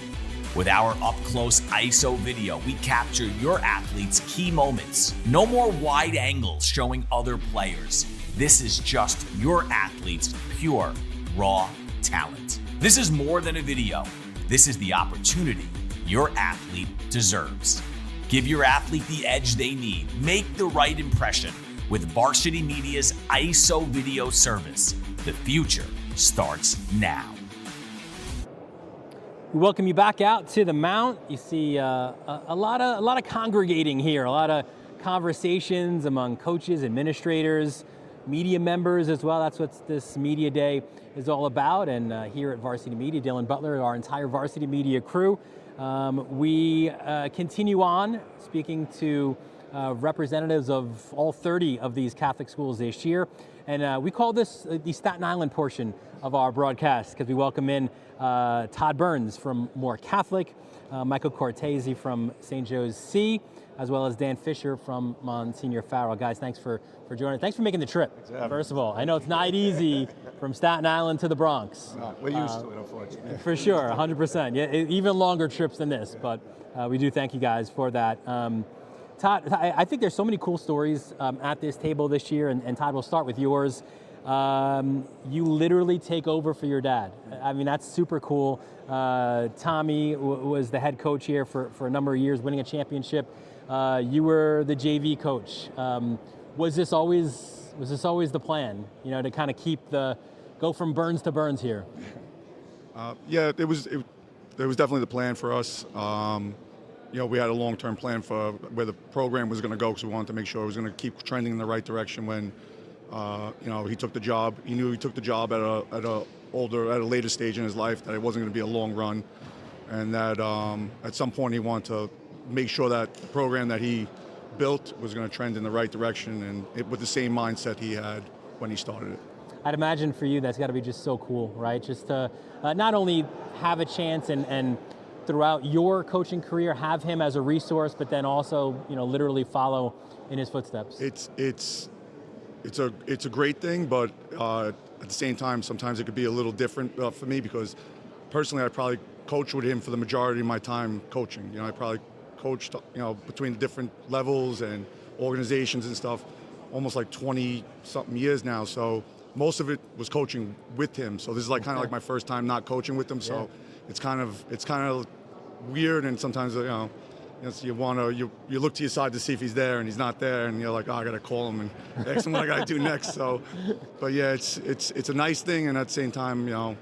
With our up-close ISO video, we capture your athlete's key moments. No more wide angles showing other players. This is just your athlete's pure, raw talent. This is more than a video. This is the opportunity your athlete deserves. Give your athlete the edge they need. Make the right impression with Varsity Media's ISO video service. The future starts now. We welcome you back out to the Mount. You see a lot of congregating here, a lot of conversations among coaches, administrators, media members as well. That's what this media day is all about. And here at Varsity Media, Dylan Butler, our entire Varsity Media crew, we continue on speaking to representatives of all 30 of these Catholic schools this year. And we call this the Staten Island portion of our broadcast because we welcome in Todd Burns from More Catholic, Michael Cortese from St. Joe's C, as well as Dan Fisher from Monsignor Farrell. Guys, thanks for joining. Thanks for making the trip, first of all. I know it's not easy from Staten Island to the Bronx. No, we're used to it, unfortunately. For sure, 100%. Yeah, even longer trips than this, but we do thank you guys for that. Todd, I think there's so many cool stories at this table this year, and Todd, we'll start with yours. You literally take over for your dad. I mean, that's super cool. Tommy was the head coach here for a number of years, winning a championship. You were the JV coach. Was this always the plan? You know, to kind of go from Burns to Burns here. Yeah, it was definitely the plan for us. You know, we had a long-term plan for where the program was going to go because we wanted to make sure it was going to keep trending in the right direction when, you know, he took the job. He knew he took the job at a later stage in his life, that it wasn't going to be a long run, and that at some point he wanted to make sure that the program that he built was going to trend in the right direction, and with the same mindset he had when he started it. I'd imagine for you that's got to be just so cool, right? Just to not only have a chance and throughout your coaching career have him as a resource, but then also, you know, literally follow in his footsteps. It's a great thing, but at the same time, sometimes it could be a little different for me, because personally I probably coached with him for the majority of my time coaching. You know, I probably coached, you know, between different levels and organizations and stuff, almost like 20-something years now. So most of it was coaching with him. So this is like kind of like my first time not coaching with him. So it's kind of weird, and sometimes, you know, you look to your side to see if he's there, and he's not there, and you're like, oh, I gotta call him and ask him what I gotta do next. So, but yeah, it's a nice thing, and at the same time, you know,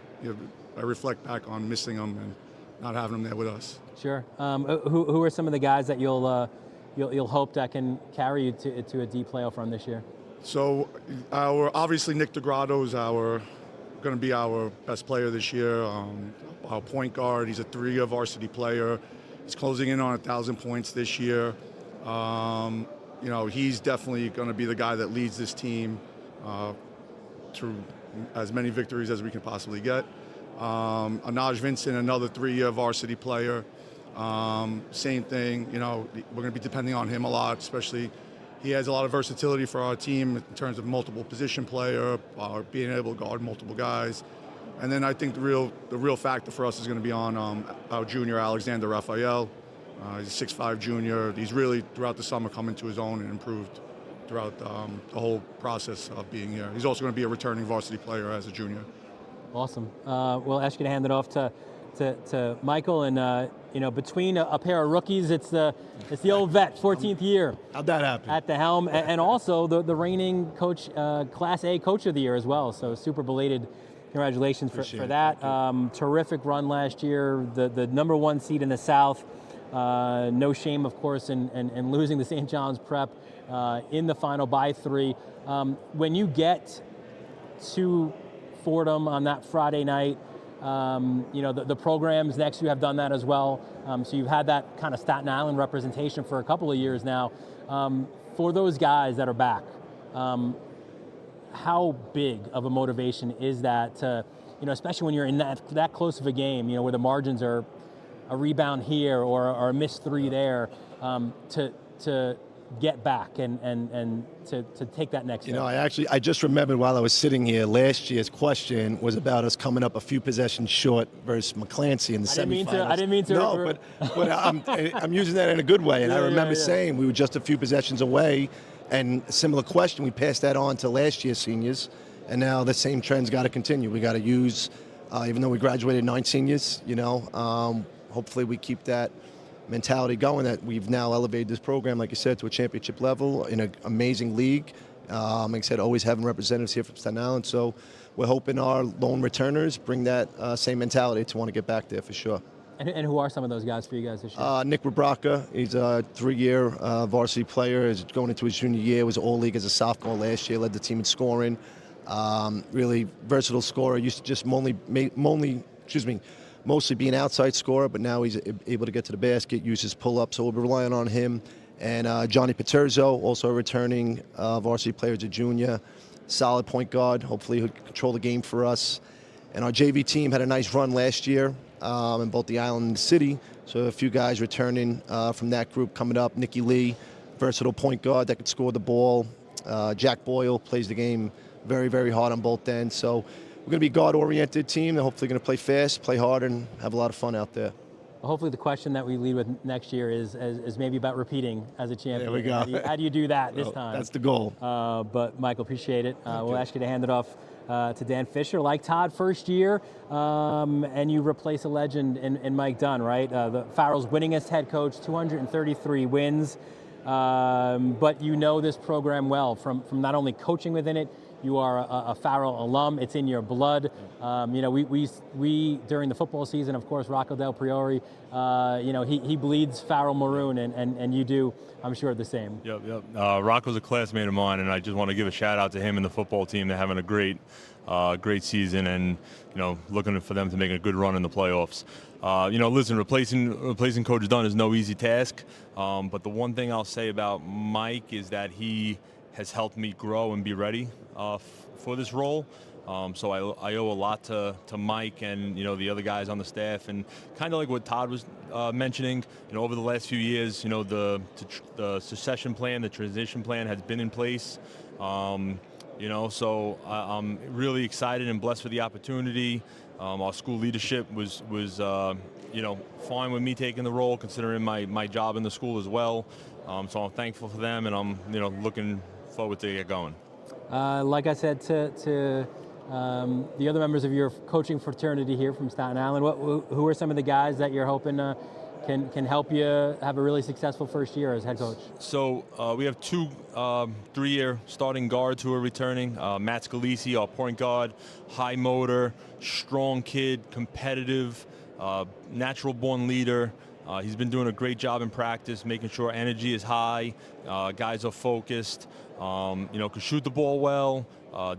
I reflect back on missing him and not having him there with us. Sure. Who are some of the guys that you'll hope that can carry you to a deep playoff run this year? So, obviously Nick DeGrotto is going to be our best player this year. Our point guard, he's a 3-year varsity player. He's closing in on 1,000 points this year. You know, he's definitely going to be the guy that leads this team through as many victories as we can possibly get. Anaj Vincent, another 3-year varsity player. Same thing, you know, we're going to be depending on him a lot, especially he has a lot of versatility for our team in terms of multiple position player, being able to guard multiple guys. And then I think the real factor for us is going to be on our junior, Alexander Raphael. He's a 6'5" junior. He's really, throughout the summer, come into his own and improved throughout the whole process of being here. He's also going to be a returning varsity player as a junior. Awesome. We'll ask you to hand it off to Michael, and you know, between a pair of rookies, it's the old vet, 14th year. How'd that happen? At the helm, and also the reigning coach, Class A Coach of the Year as well. So super belated congratulations for that. Terrific run last year, the #1 seed in the South. No shame, of course, in losing the St. John's Prep in the final by 3. When you get to Fordham on that Friday night, you know, the programs next you have done that as well. So you've had that kind of Staten Island representation for a couple of years now. For those guys that are back, how big of a motivation is that to, you know, especially when you're in that close of a game, you know, where the margins are a rebound here or a missed 3 there, to get back and to take that next step? You know, I just remembered while I was sitting here, last year's question was about us coming up a few possessions short versus McClancy in the semifinals. I didn't mean to. No, but I'm using that in a good way. And I remember saying we were just a few possessions away, and a similar question, we passed that on to last year's seniors, and now the same trend's got to continue. We got to use, even though we graduated 9 seniors, you know, hopefully we keep that mentality going, that we've now elevated this program, like you said, to a championship level in an amazing league. Like I said, always having representatives here from Staten Island. So we're hoping our lone returners bring that same mentality to want to get back there for sure. And who are some of those guys for you guys this year? Nick Rabraka, he's a 3-year varsity player. He's going into his junior year, was All-League as a sophomore last year, led the team in scoring. Really versatile scorer. Used to just mostly be an outside scorer, but now he's able to get to the basket, use his pull-up, so we'll be relying on him. And Johnny Paterzo, also a returning varsity player as a junior, solid point guard. Hopefully he'll control the game for us. And our JV team had a nice run last year in both the island and the city, so a few guys returning from that group coming up. Nicky Lee, versatile point guard that could score the ball. Jack Boyle plays the game very, very hard on both ends. So we're going to be guard-oriented team. They're hopefully going to play fast, play hard, and have a lot of fun out there. Hopefully the question that we lead with next year is maybe about repeating as a champion. There we go. How do you do that this time? That's the goal. But Michael, appreciate it. We'll ask you to hand it off to Dan Fisher. Like Todd, first year, and you replace a legend in Mike Dunn, right? The Farrell's winningest head coach, 233 wins. But you know this program well from not only coaching within it. You are a Farrell alum. It's in your blood. We during the football season, of course, Rocco Del Priore, he bleeds Farrell maroon, and you do, I'm sure, the same. Yep. Rocco's a classmate of mine, and I just want to give a shout out to him and the football team. They're having a great season, and looking for them to make a good run in the playoffs. Listen, replacing Coach Dunn is no easy task. But the one thing I'll say about Mike is that he has helped me grow and be ready for this role. So I owe a lot to Mike and the other guys on the staff, and kind of like what Todd was mentioning. Over the last few years, the succession plan, the transition plan has been in place. So I'm really excited and blessed for the opportunity. Our school leadership was fine with me taking the role, considering my job in the school as well. So I'm thankful for them, and I'm looking forward to get going. Like I said to the other members of your coaching fraternity here from Staten Island, who are some of the guys that you're hoping can help you have a really successful first year as head coach? So we have two 3-year starting guards who are returning. Matt Scalisi, our point guard, high motor, strong kid, competitive, natural-born leader. He's been doing a great job in practice, making sure energy is high, guys are focused, can shoot the ball well,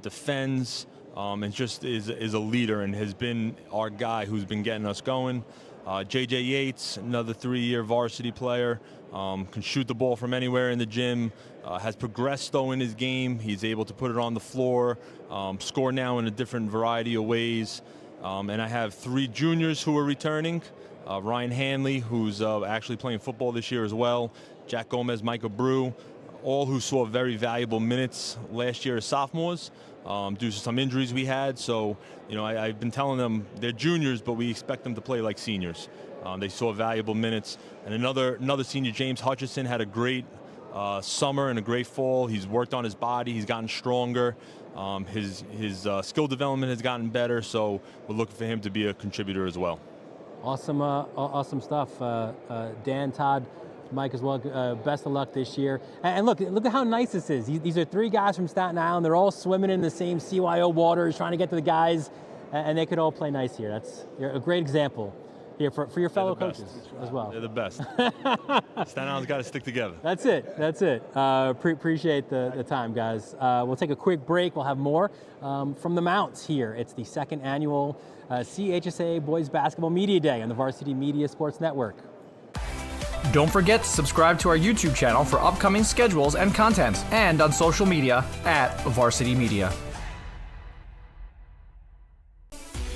defends, and just is a leader and has been our guy who's been getting us going. J.J. Yates, another 3-year varsity player, can shoot the ball from anywhere in the gym, has progressed though in his game. He's able to put it on the floor, score now in a different variety of ways. And I have 3 juniors who are returning. Ryan Hanley, who's actually playing football this year as well. Jack Gomez, Micah Brew, all who saw very valuable minutes last year as sophomores due to some injuries we had. So, I've been telling them they're juniors, but we expect them to play like seniors. They saw valuable minutes. And another senior, James Hutchison, had a great summer and a great fall. He's worked on his body. He's gotten stronger. His skill development has gotten better. So we're looking for him to be a contributor as well. Awesome stuff. Dan, Todd, Mike as well, best of luck this year. And look at how nice this is. These are 3 guys from Staten Island. They're all swimming in the same CYO waters, trying to get to the guys, and they could all play nice here. You're a great example here for your fellow coaches as well. They're the best. Staten Island's got to stick together. That's it. Appreciate the time, guys. We'll take a quick break. We'll have more from the Mounts here. It's the 2nd annual NYCHSAA Boys Basketball Media Day on the Varsity Media Sports Network. Don't forget to subscribe to our YouTube channel for upcoming schedules and content, and on social media @Varsity Media.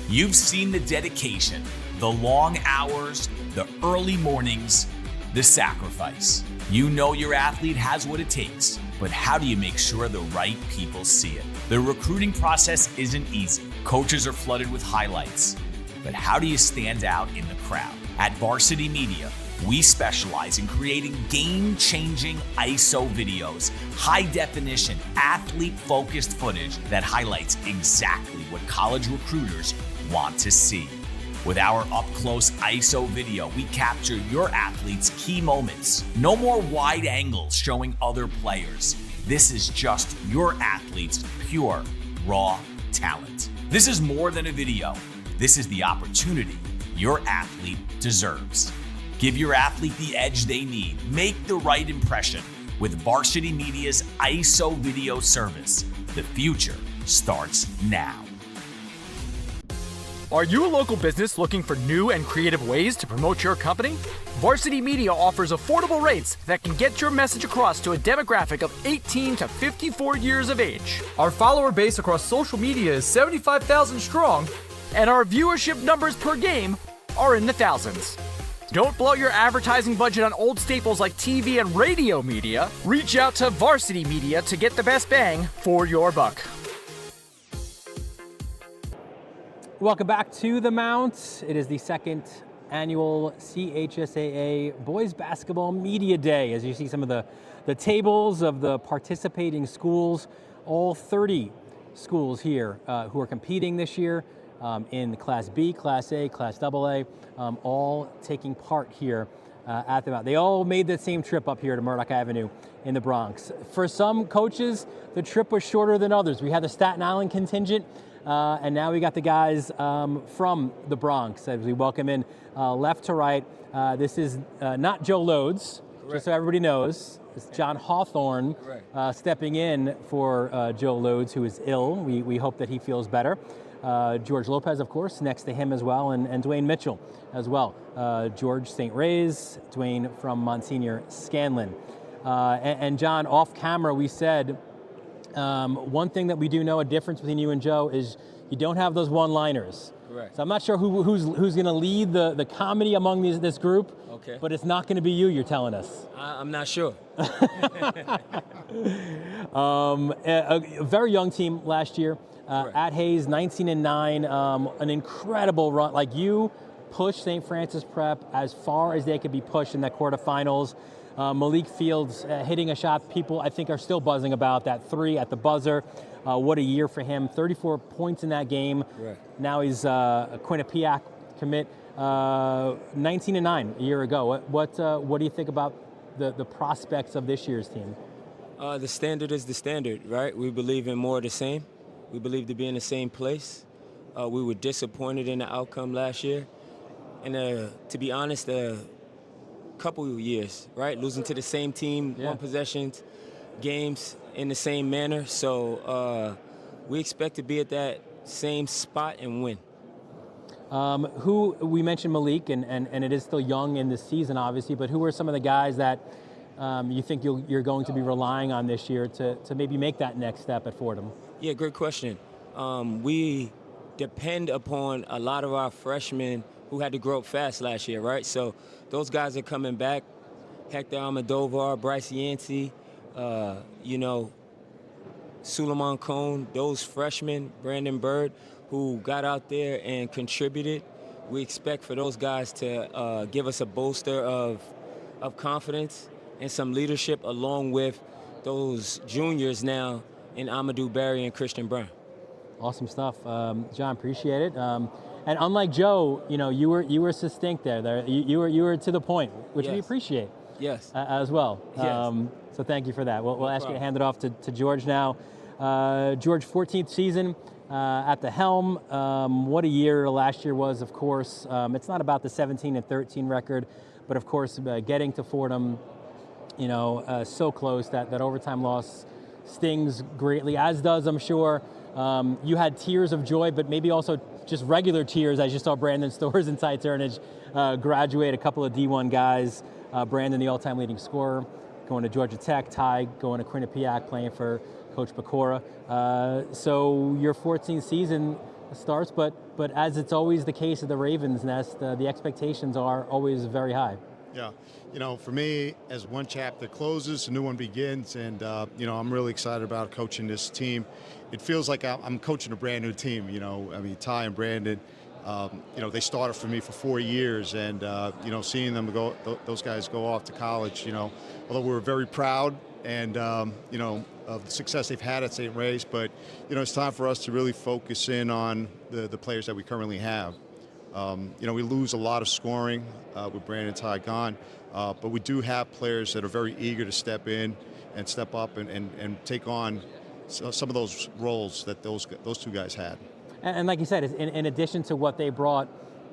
You've seen the dedication, the long hours, the early mornings, the sacrifice. You know your athlete has what it takes, but how do you make sure the right people see it? The recruiting process isn't easy. Coaches are flooded with highlights, but how do you stand out in the crowd? At Varsity Media, we specialize in creating game-changing ISO videos, high-definition, athlete-focused footage that highlights exactly what college recruiters want to see. With our up-close ISO video, we capture your athletes' key moments. No more wide angles showing other players. This is just your athlete's pure, raw talent. This is more than a video. This is the opportunity your athlete deserves. Give your athlete the edge they need. Make the right impression with Varsity Media's ISO video service. The future starts now. Are you a local business looking for new and creative ways to promote your company? Varsity Media offers affordable rates that can get your message across to a demographic of 18 to 54 years of age. Our follower base across social media is 75,000 strong, and our viewership numbers per game are in the thousands. Don't blow your advertising budget on old staples like TV and radio media. Reach out to Varsity Media to get the best bang for your buck. Welcome back to the Mount. It is the second annual CHSAA Boys Basketball Media Day. As you see some of the tables of the participating schools, all 30 schools here who are competing this year in Class B, Class A, Class AA, all taking part here at the Mount. They all made the same trip up here to Murdoch Avenue in the Bronx. For some coaches, the trip was shorter than others. We had the Staten Island contingent, and now we got the guys from the Bronx as we welcome in left to right. This is not Joe Loads, just so everybody knows. It's John Hawthorne stepping in for Joe Loads, who is ill. We hope that he feels better. George Lopez, of course, next to him as well, and Dwayne Mitchell as well. George St. Ray's, Dwayne from Monsignor Scanlon. And John, off camera, we said one thing that we do know a difference between you and Joe is you don't have those one-liners. Correct. So I'm not sure who's going to lead the comedy among this group, okay, but it's not going to be you, you're telling us. I'm not sure. A very young team last year. At Hayes, 19-9, an incredible run. Like, you pushed St. Francis Prep as far as they could be pushed in that quarterfinals. Malik Fields hitting a shot people I think are still buzzing about, that 3 at the buzzer. What a year for him. 34 points in that game. Right. Now he's a Quinnipiac commit. 19-9 a year ago. What do you think about the prospects of this year's team? The standard is the standard, right? We believe in more of the same. We believe to be in the same place. We were disappointed in the outcome last year. And to be honest, a couple of years, right? Losing to the same team, one possessions, games in the same manner. So we expect to be at that same spot and win. Who we mentioned Malik, and it is still young in this season, obviously, but who are some of the guys that you think you're going to be relying on this year to maybe make that next step at Fordham? Yeah, great question. We depend upon a lot of our freshmen who had to grow up fast last year, right? So those guys are coming back. Hector Almodovar, Bryce Yancey, Suleiman Cone, those freshmen, Brandon Bird, who got out there and contributed. We expect for those guys to give us a bolster of confidence and some leadership, along with those juniors now in Amadou Barry and Christian Brown. Awesome stuff, John. Appreciate it. And unlike Joe, you were succinct there. You were to the point, which we appreciate. Yes. As well. Yes. So thank you for that. We'll ask you to hand it off to George now. George, 14th season at the helm. What a year last year was, of course. It's not about the 17-13 record, but of course getting to Fordham, so close. That overtime loss stings greatly, as does, I'm sure. You had tears of joy, but maybe also just regular tears as you saw Brandon Stores and Ty Turnage graduate, a couple of D1 guys. Brandon, the all-time leading scorer, going to Georgia Tech. Ty going to Quinnipiac, playing for Coach Pecora. So your 14th season starts, but as it's always the case at the Ravens Nest, the expectations are always very high. Yeah, for me, as one chapter closes, a new one begins, and I'm really excited about coaching this team. It feels like I'm coaching a brand new team. Ty and Brandon, they started for me for 4 years, and seeing them those guys go off to college. Although we were very proud and of the success they've had at St. Ray's, but it's time for us to really focus in on the players that we currently have. We lose a lot of scoring with Brandon and Ty gone, but we do have players that are very eager to step in and step up and take on some of those roles that those two guys had. And like you said, in addition to what they brought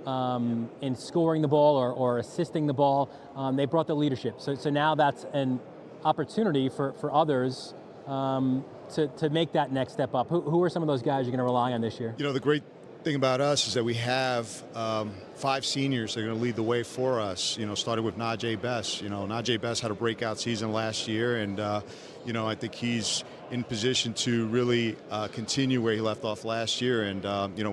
in scoring the ball or assisting the ball, they brought the leadership. So now that's an opportunity for others to make that next step up. Who are some of those guys you're going to rely on this year? The great thing about us is that we have 5 seniors that are going to lead the way for us. Started with Najee Best. Najee Best had a breakout season last year, and I think he's in position to really continue where he left off last year, and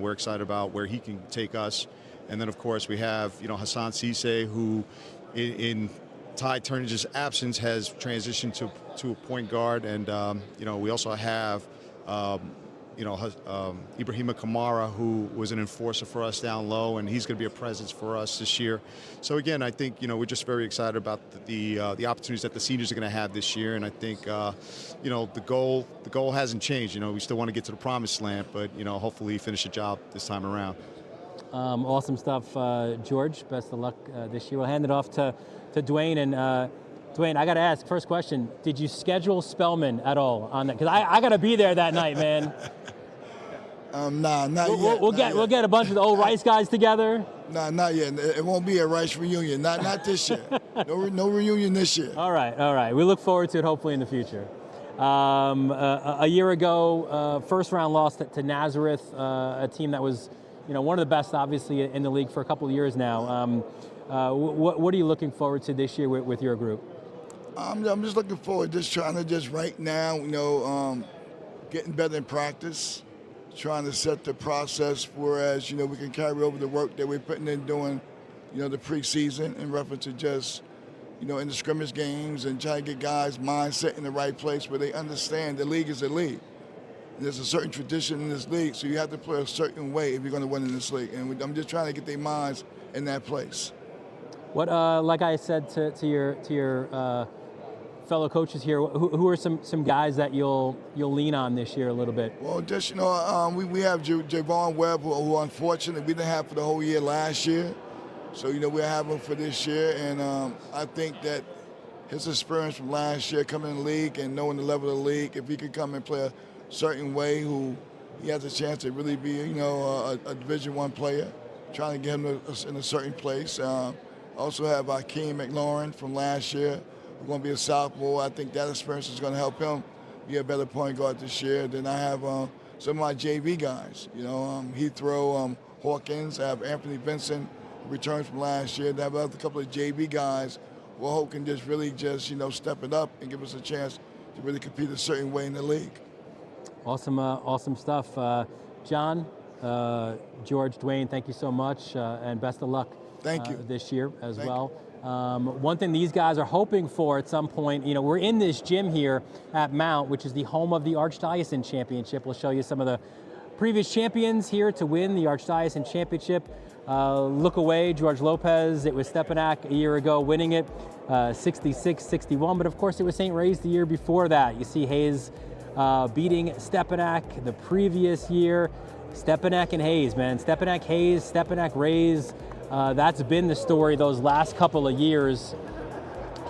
we're excited about where he can take us. And then, of course, we have Hassan Cisse, who in Ty Turnage's absence has transitioned to a point guard, and we also have Ibrahima Kamara, who was an enforcer for us down low, and he's going to be a presence for us this year. So again, I think we're just very excited about the opportunities that the seniors are going to have this year, and I think the goal hasn't changed. We still want to get to the promised land, but hopefully finish the job this time around. Awesome stuff, George. Best of luck this year. We'll hand it off to Dwayne. And Dwayne, I got to ask, first question, did you schedule Spellman at all on that? Because I got to be there that night, man. Nah, not yet. We'll get a bunch of the old Rice guys together. Nah, not yet. It won't be a Rice reunion. Not this year. No reunion this year. All right. We look forward to it hopefully in the future. A year ago, first round loss to Nazareth, a team that was one of the best, obviously, in the league for a couple of years now. What are you looking forward to this year with your group? I'm just looking forward, trying to right now, getting better in practice, trying to set the process whereas, we can carry over the work that we're putting in doing, the preseason in reference to just, in the scrimmage games and trying to get guys' mindset in the right place where they understand the league is a league. There's a certain tradition in this league, so you have to play a certain way if you're going to win in this league. And I'm just trying to get their minds in that place. What, like I said to your fellow coaches here, who are some guys that you'll lean on this year a little bit? Well, just we have Javon Webb, who unfortunately we didn't have for the whole year last year. So we have him for this year, and I think that his experience from last year coming in the league and knowing the level of the league, if he could come and play a certain way, he has a chance to really be a Division I player. Trying to get him in a certain place. Also have Akeem McLaurin from last year, who's going to be a sophomore. I think that experience is going to help him be a better point guard this year. Then I have some of my JV guys. Heathrow, Hawkins. I have Anthony Vincent, who returned from last year. Then I have a couple of JV guys who I hope can really step it up and give us a chance to really compete a certain way in the league. Awesome stuff. John, George, Dwayne, thank you so much, and best of luck. Thank you. This year as well. One thing these guys are hoping for at some point, we're in this gym here at Mount, which is the home of the Archdiocese Championship. We'll show you some of the previous champions here to win the Archdiocese Championship. Look away, George Lopez. It was Stepanak a year ago winning it, 66-61. But of course, it was St. Ray's the year before that. You see Hayes beating Stepanak the previous year. Stepanak and Hayes, man. Stepanak, Hayes, Stepanak, Rays. That's been the story those last couple of years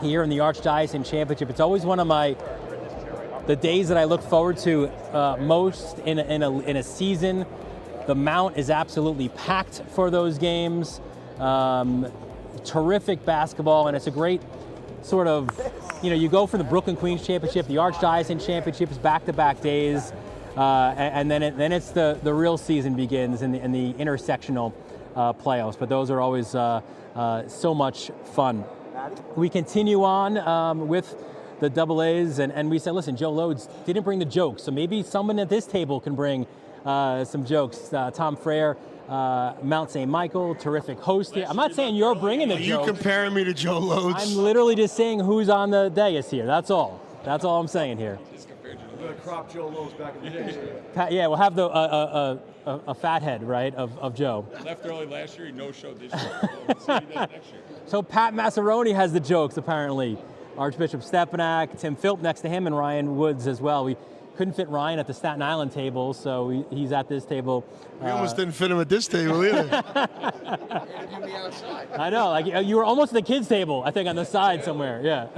here in the Archdiocese Championship. It's always one of the days that I look forward to most in a season. The Mount is absolutely packed for those games. Terrific basketball, and it's a great sort of, you go from the Brooklyn Queens Championship, the Archdiocese Championships, back-to-back days, and then it's the real season begins in the intersectional playoffs. But those are always so much fun. We continue on with the double A's, and we said, listen, Joe Lodes didn't bring the jokes, so maybe someone at this table can bring some jokes. Tom Frere, Mount St. Michael, terrific host here. I'm not saying you're bringing the jokes. Are you comparing me to Joe Lodes? I'm literally just saying who's on the dais here. That's all I'm saying here. I'm going to crop Joe Lowe's back in the day. Yeah, we'll have a fat head, right, of Joe. Left early last year, he no-showed this year. So he does next year. So Pat Massaroni has the jokes, apparently. Archbishop Stepanak, Tim Philp next to him, and Ryan Woods as well. We couldn't fit Ryan at the Staten Island table, so he's at this table. We almost didn't fit him at this table either. Interview me outside. I know, like you were almost at the kids' table, I think, on the side somewhere. Yeah.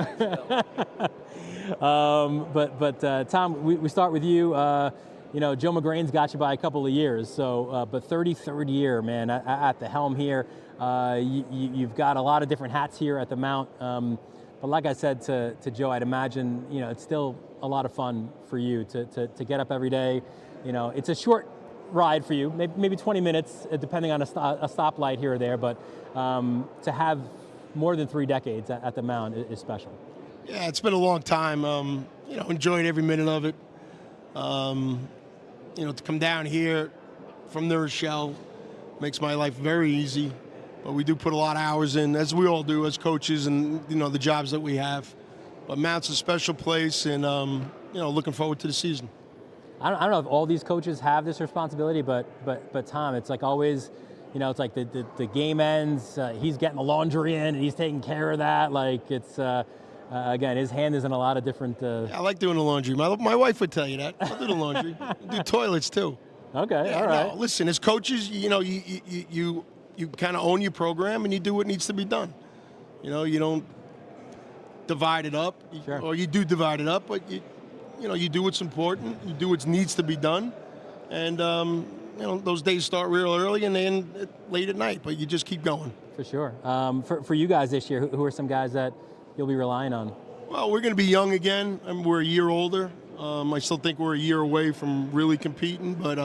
But Tom, we start with you. Joe McGrain's got you by a couple of years, so but 33rd year, man, at the helm here. You've got a lot of different hats here at the Mount. But like I said to Joe, I'd imagine it's still a lot of fun for you to get up every day. It's a short ride for you, maybe 20 minutes, depending on a stoplight here or there. But to have more than 3 decades at the Mount is special. Yeah, it's been a long time. Enjoyed every minute of it. To come down here from New Rochelle makes my life very easy. But we do put a lot of hours in, as we all do as coaches and, the jobs that we have. But Mount's a special place, and, looking forward to the season. I don't know if all these coaches have this responsibility, but Tom, it's like always, it's like the game ends, he's getting the laundry in and he's taking care of that. Like it's, again, his hand is in a lot of different. I like doing the laundry. My wife would tell you that. I'll do the laundry. I do toilets too. Okay, Yeah, all right. No, listen, as coaches, you kind of own your program and you do what needs to be done. You don't divide it up, or you do divide it up, but you do what's important, you do what needs to be done, and those days start real early and they end late at night, but you just keep going. For sure. For you guys this year, who are some guys that you'll be relying on? Well, we're going to be young again. We're a year older. I still think we're a year away from really competing, but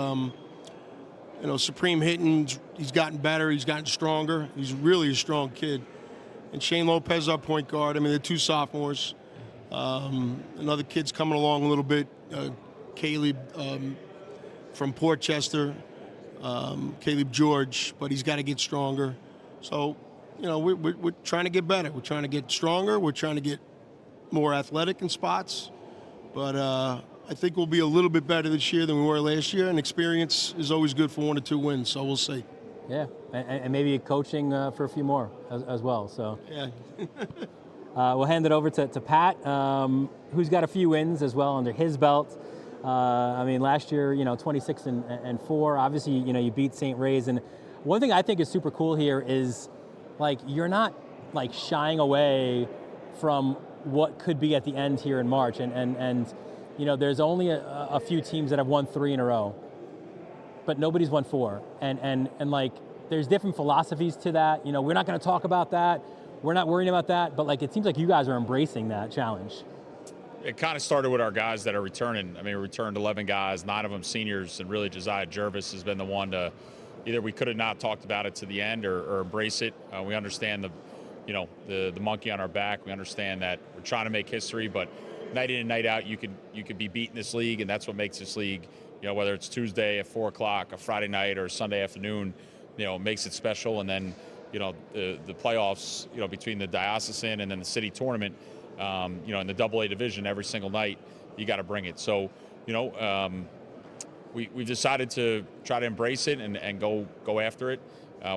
Supreme Hitting, he's gotten better, he's gotten stronger. He's really a strong kid. And Shane Lopez, our point guard. I mean, they're two sophomores. Another kid's coming along a little bit. Caleb from Portchester, Caleb George, but he's got to get stronger. So, we're trying to get better. We're trying to get stronger. We're trying to get more athletic in spots. But I think we'll be a little bit better this year than we were last year, and experience is always good for 1 or 2 wins, so we'll see. Yeah, and maybe coaching for a few more as well. So yeah. We'll hand it over to Pat, who's got a few wins as well under his belt. I mean, last year, 26-4. Obviously, you beat St. Ray's, and one thing I think is super cool here is, like, you're not like shying away from what could be at the end here in March, and there's only a few teams that have won 3 in a row, but nobody's won 4, and like there's different philosophies to that. We're not going to talk about that. We're not worrying about that, but like it seems like you guys are embracing that challenge. It kind of started with our guys that are returning. I mean, we returned 11 guys, 9 of them seniors, and really Josiah Jervis has been the one to either we could have not talked about it to the end or embrace it. We understand the monkey on our back. We understand that we're trying to make history, but night in and night out, you could be beating this league, and that's what makes this league. Whether it's Tuesday at 4 o'clock, a Friday night, or Sunday afternoon, makes it special. And then, the playoffs, between the diocesan and then the city tournament, in the AA division every single night, you got to bring it. So, we've decided to try to embrace it and go after it.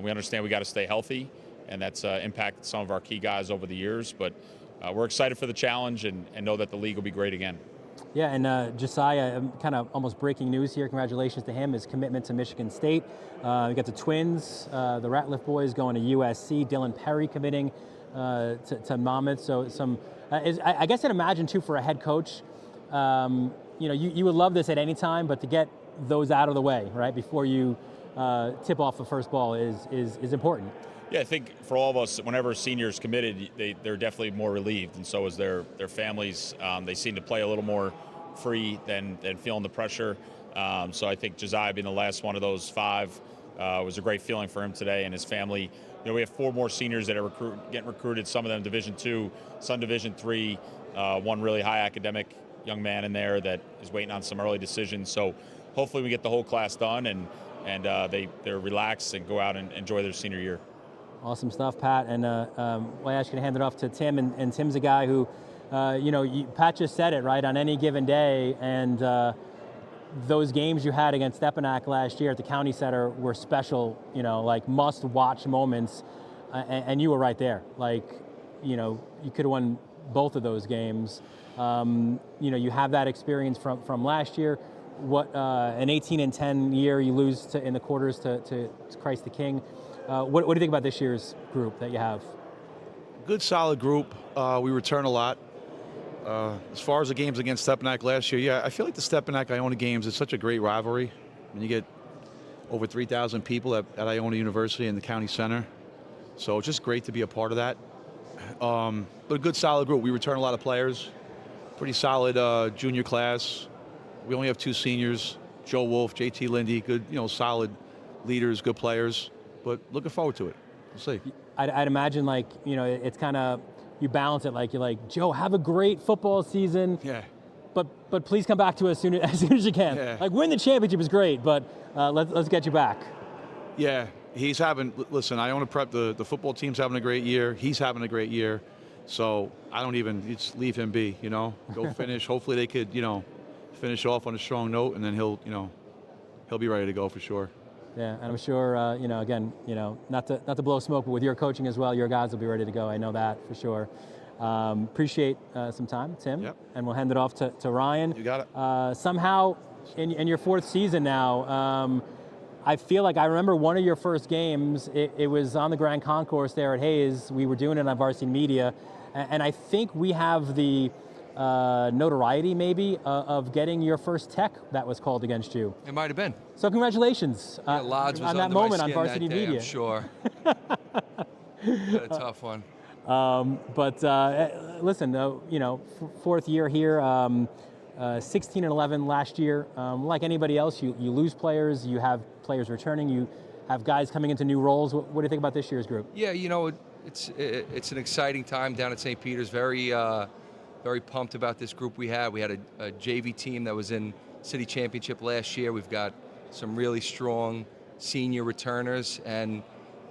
We understand we got to stay healthy, and that's impacted some of our key guys over the years. But we're excited for the challenge and know that the league will be great again. Yeah, and Josiah, kind of almost breaking news here. Congratulations to him, his commitment to Michigan State. We got the twins, the Ratliff boys going to USC. Dylan Perry committing to Monmouth. So I guess I'd imagine too for a head coach, you would love this at any time, but to get those out of the way, right, before you tip off the first ball is important. Yeah, I think for all of us, whenever seniors committed, they're definitely more relieved, and so is their families. They seem to play a little more free than feeling the pressure. So I think Josiah being the last one of those 5 was a great feeling for him today and his family. We have 4 more seniors that are getting recruited, some of them Division II, some Division III, one really high academic young man in there that is waiting on some early decisions. So hopefully we get the whole class done and they're relaxed and go out and enjoy their senior year. Awesome stuff, Pat. And I ask you to hand it off to Tim, and Tim's a guy who, Pat just said it, right, on any given day, and those games you had against Stepinac last year at the County Center were special, like must-watch moments, and you were right there. Like, you could have won both of those games. You have that experience from last year. What an 18-10 year you lose in the quarters to Christ the King. What do you think about this year's group that you have? Good, solid group. We return a lot. As far as the games against Stepinac last year, yeah, I feel like the Stepinac-Iona games is such a great rivalry. When you get over 3,000 people at Iona University in the county center. So it's just great to be a part of that. But a good, solid group. We return a lot of players. Pretty solid junior class. We only have 2 seniors, Joe Wolf, JT Lindy, good, solid leaders, good players. But looking forward to it. We'll see. I'd imagine, like, it's kind of, you balance it, like, you're like, Joe, have a great football season. Yeah. But please come back to us as soon as you can. Yeah. Like, win the championship is great, but let's get you back. Yeah, he's having, listen, Iona Prep, the football team's having a great year. He's having a great year. So I don't even, just leave him be, Go finish. Hopefully they could, finish off on a strong note, and then he'll be ready to go for sure. Yeah, and I'm sure, again, not to blow smoke, but with your coaching as well, your guys will be ready to go. I know that for sure. Appreciate some time, Tim, and we'll hand it off to Ryan. You got it. Somehow, in your 4th season now, I feel like I remember one of your first games. It was on the Grand Concourse there at Hayes. We were doing it on Varsity Media, and I think we have the notoriety maybe of getting your first tech that was called against you. It might have been. So congratulations Lodge was on that under moment my on skin Varsity that day, Media. I'm sure. A tough one. Listen, 4th year here, 16-11 last year. Like anybody else, you lose players, you have players returning, you have guys coming into new roles. What do you think about this year's group? Yeah, it's an exciting time down at St. Peter's. Very pumped about this group we had. We had a JV team that was in city championship last year. We've got some really strong senior returners, and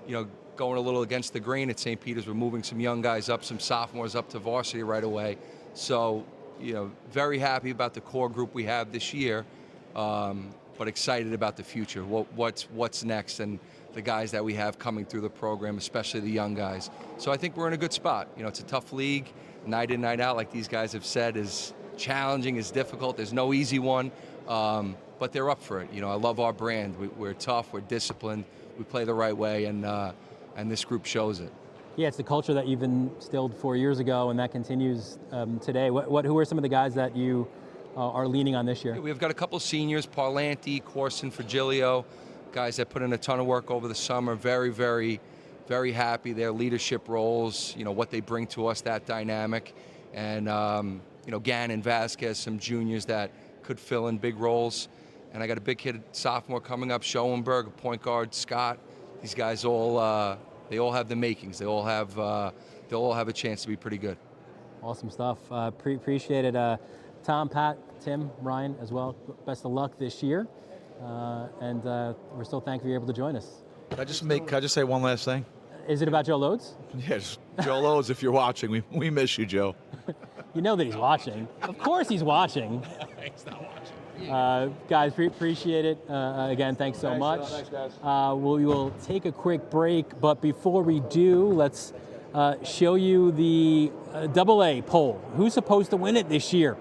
going a little against the grain at St. Peter's, we're moving some young guys up, some sophomores up to varsity right away. So, very happy about the core group we have this year, but excited about the future. What's next, and the guys that we have coming through the program, especially the young guys. So I think we're in a good spot. It's a tough league. Night in, night out, like these guys have said, is challenging, is difficult. There's no easy one, but they're up for it. I love our brand. We're tough, we're disciplined, we play the right way, and this group shows it. Yeah, it's the culture that you've instilled 4 years ago, and that continues today. Who are some of the guys that you are leaning on this year? Yeah, we've got a couple seniors, Parlanti, Corson, Virgilio, guys that put in a ton of work over the summer. Very, very, very happy. Their leadership roles, what they bring to us, that dynamic. And, Gannon, Vasquez, some juniors that could fill in big roles. And I got a big kid, sophomore coming up, Schoenberg, a point guard, Scott. These guys they all have the makings. They'll all have a chance to be pretty good. Awesome stuff. Appreciate it. Tom, Pat, Tim, Ryan as well. Best of luck this year. And we're still thankful you're able to join us. Can I just say one last thing? Is it about Joe Lodes? Yes, Joe Lodes, if you're watching, we miss you, Joe. You know that he's watching. Of course he's watching. He's not watching. Guys, appreciate it. Again, thanks so much. Thanks, guys. We will take a quick break, but before we do, let's show you the AA poll. Who's supposed to win it this year?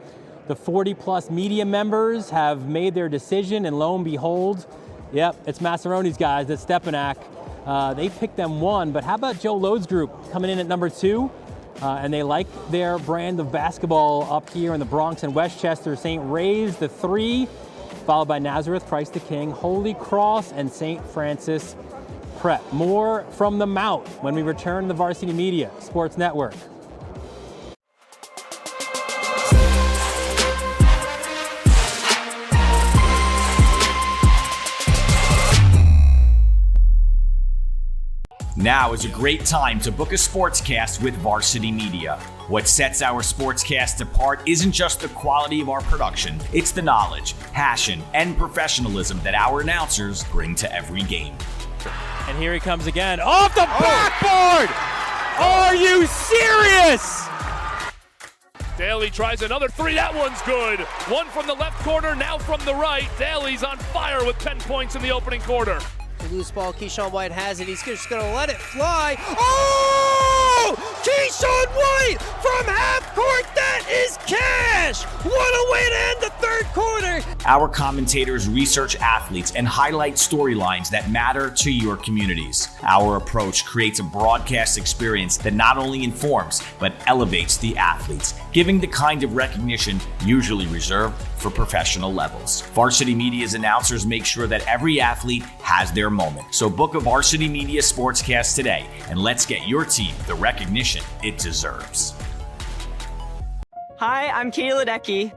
The 40-plus media members have made their decision, and lo and behold, yep, it's Massaroni's guys at Stepanak. They picked them 1, but how about Joe Lode's group coming in at number 2? And they like their brand of basketball up here in the Bronx and Westchester. St. Ray's, the 3, followed by Nazareth, Christ the King, Holy Cross, and St. Francis Prep. More from the Mount when we return to the Varsity Media Sports Network. Now is a great time to book a sportscast with Varsity Media. What sets our sportscast apart isn't just the quality of our production, it's the knowledge, passion, and professionalism that our announcers bring to every game. And here he comes again, off the backboard! Are you serious? Daly tries another 3, that one's good. One from the left corner, now from the right. Daly's on fire with 10 points in the opening quarter. The loose ball, Keyshawn White has it. He's just going to let it fly. Oh! Keyshawn White from half court. That is cash. What a way to end the third quarter. Our commentators research athletes and highlight storylines that matter to your communities. Our approach creates a broadcast experience that not only informs, but elevates the athletes, giving the kind of recognition usually reserved for professional levels. Varsity Media's announcers make sure that every athlete has their moment. So book a Varsity Media Sportscast today, and let's get your team the recognition it deserves. Hi, I'm Katie Ledecky.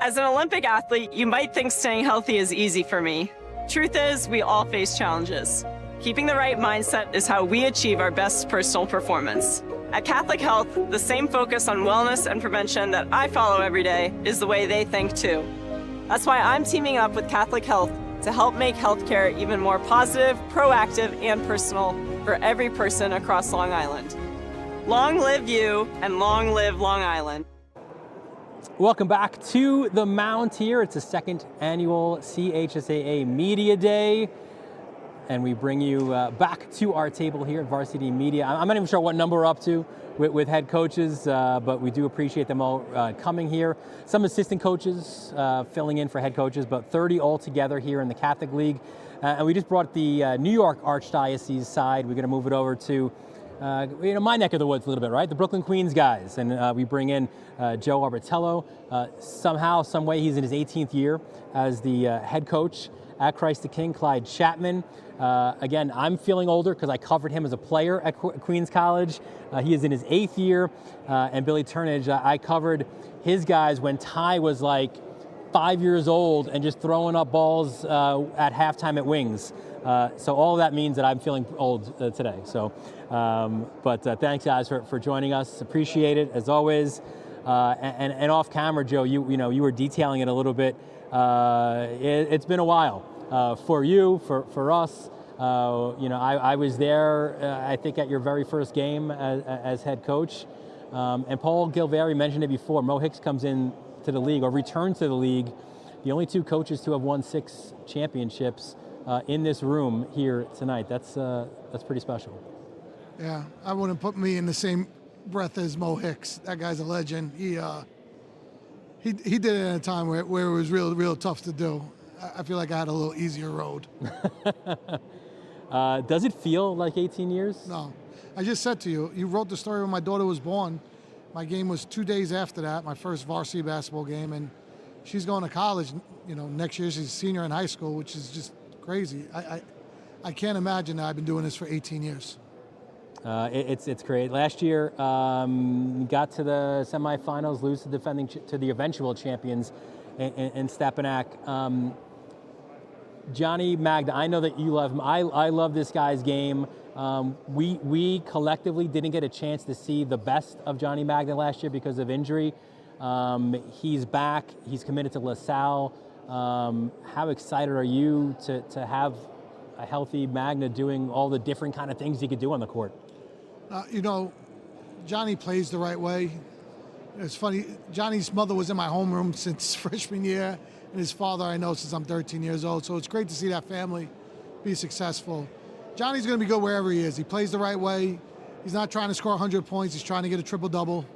As an Olympic athlete, you might think staying healthy is easy for me. Truth is, we all face challenges. Keeping the right mindset is how we achieve our best personal performance. At Catholic Health, the same focus on wellness and prevention that I follow every day is the way they think too. That's why I'm teaming up with Catholic Health to help make healthcare even more positive, proactive, and personal for every person across Long Island. Long live you, and long live Long Island. Welcome back to the Mount here. It's the second annual CHSAA Media Day. And we bring you back to our table here at Varsity Media. I'm not even sure what number we're up to with head coaches, but we do appreciate them all coming here. Some assistant coaches filling in for head coaches, but 30 altogether here in the Catholic League. And we just brought the New York Archdiocese side. We're going to move it over to my neck of the woods a little bit, right? The Brooklyn Queens guys. And we bring in Joe Arbitello. Somehow, some way, he's in his 18th year as the head coach at Christ the King. Clyde Chapman. Again, I'm feeling older because I covered him as a player at Queens College. He is in his 8th year. And Billy Turnage, I covered his guys when Ty was like 5 years old and just throwing up balls at halftime at Wings. So all of that means that I'm feeling old today. So, but thanks guys for joining us. Appreciate it as always. And off camera, Joe, you were detailing it a little bit. It's been a while for you, for us. I was there, I think, at your very first game as head coach. And Paul Gilveri mentioned it before. Mo Hicks comes in to the league, or returns to the league. The only 2 coaches to have won 6 championships in this room here tonight. That's pretty special. Yeah, I wouldn't put me in the same breath as Mo Hicks. That guy's a legend. He did it at a time where it was real tough to do. I feel like I had a little easier road. Does it feel like 18 years? No. I just said to you, you wrote the story when my daughter was born. My game was 2 days after that, my first varsity basketball game, and she's going to college. Next year she's a senior in high school, which is just crazy. I can't imagine that I've been doing this for 18 years. It's great. Last year, got to the semifinals, lose to the eventual champions in Stepanak. Johnny Magda, I know that you love him. I love this guy's game. We collectively didn't get a chance to see the best of Johnny Magda last year because of injury. He's back. He's committed to LaSalle. How excited are you to have a healthy Magna doing all the different kind of things he could do on the court? Johnny plays the right way. It's funny, Johnny's mother was in my homeroom since freshman year, and his father I know since I'm 13 years old, so it's great to see that family be successful. Johnny's going to be good wherever he is. He plays the right way. He's not trying to score 100 points. He's trying to get a triple-double.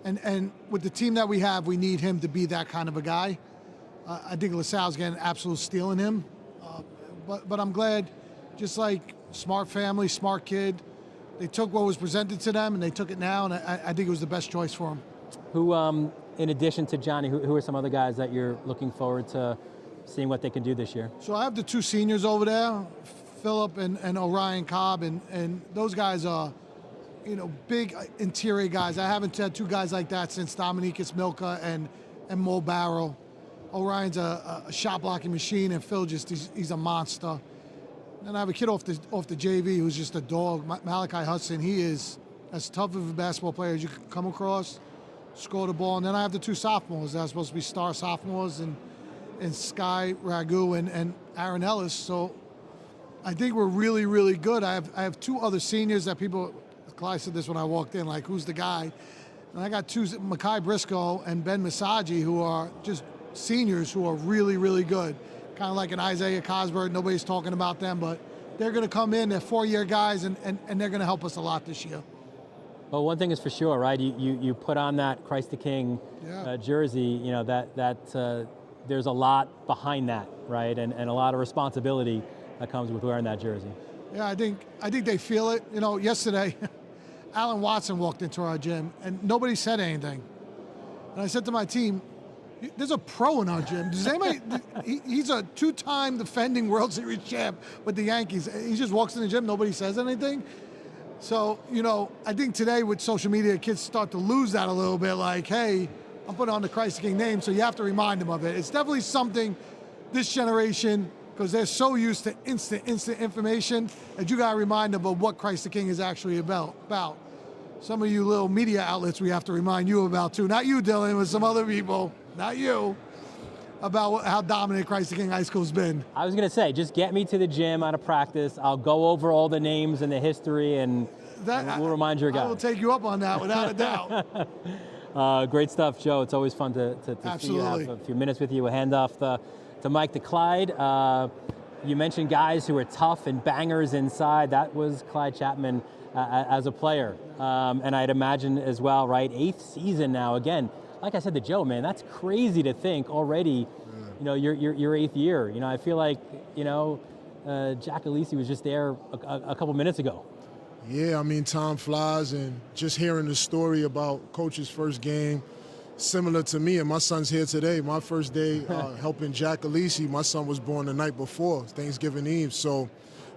And with the team that we have, we need him to be that kind of a guy. I think LaSalle's getting an absolute steal in him. But I'm glad, just like smart family, smart kid, they took what was presented to them and they took it now, and I think it was the best choice for him. Who, in addition to Johnny, who are some other guys that you're looking forward to seeing what they can do this year? So I have the 2 seniors over there, Phillip and Orion Cobb, and those guys are, big interior guys. I haven't had 2 guys like that since Dominikas Milka and Mo Barrow. Orion's a shot blocking machine, and Phil he's a monster. And I have a kid off the JV who's just a dog, Malachi Hudson. He is as tough of a basketball player as you can come across, score the ball. And then I have the 2 sophomores that are supposed to be star sophomores, and Sky Ragu and Aaron Ellis. So I think we're really, really good. I have 2 other seniors that Clyde said this when I walked in, like, who's the guy? And I got 2, Makai Briscoe and Ben Masaji, who are just seniors who are really, really good. Kind of like an Isaiah Cosberg. Nobody's talking about them, but they're going to come in. They're 4-year guys, and they're going to help us a lot this year. Well, one thing is for sure, right? You put on that Christ the King jersey. There's a lot behind that, right? And a lot of responsibility that comes with wearing that jersey. Yeah, I think they feel it. Yesterday, Alan Watson walked into our gym, and nobody said anything. And I said to my team, there's a pro in our gym. Does anybody? He's a 2-time defending World Series champ with the Yankees. He just walks in the gym, nobody says anything. So, I think today with social media, kids start to lose that a little bit. Like, hey, I'm putting on the Christ the King name, so you have to remind them of it. It's definitely something this generation, because they're so used to instant information, that you got to remind them of what Christ the King is actually about. Some of you little media outlets we have to remind you about too. Not you, Dylan, but some other people. Not you, about how dominant Christ the King High School's been. I was going to say, just get me to the gym out of practice. I'll go over all the names and the history, and we'll remind your guys. I will take you up on that without a doubt. Great stuff, Joe. It's always fun to see you, have a few minutes with you. We'll hand off to Mike, to Clyde. You mentioned guys who are tough and bangers inside. That was Clyde Chapman as a player. And I'd imagine as well, right? 8th season now. Again, like I said to Joe, man, that's crazy to think already, your 8th year. I feel like, Jack Alisi was just there a couple minutes ago. Yeah, I mean, time flies, and just hearing the story about Coach's first game, similar to me, and my son's here today. My first day helping Jack Alisi, my son was born the night before, Thanksgiving Eve. So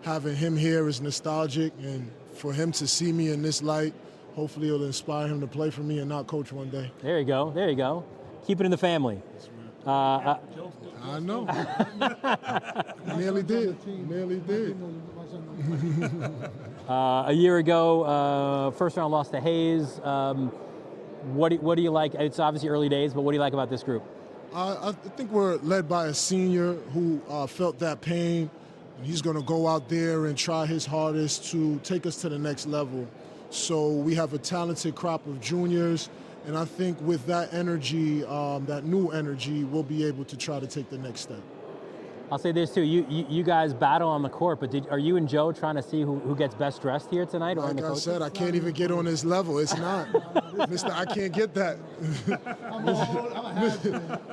having him here is nostalgic, and for him to see me in this light, hopefully it'll inspire him to play for me and not coach one day. There you go. Keep it in the family. I know. Nearly did. A year ago, first round loss to Hayes. What do you like? It's obviously early days, but what do you like about this group? I think we're led by a senior who felt that pain. He's going to go out there and try his hardest to take us to the next level. So we have a talented crop of juniors, and I think with that energy, that new energy, we'll be able to try to take the next step. I'll say this too, you guys battle on the court, but are you and Joe trying to see who gets best dressed here tonight? Like I said, I can't even get on this level. It's not. Mister, I can't get that.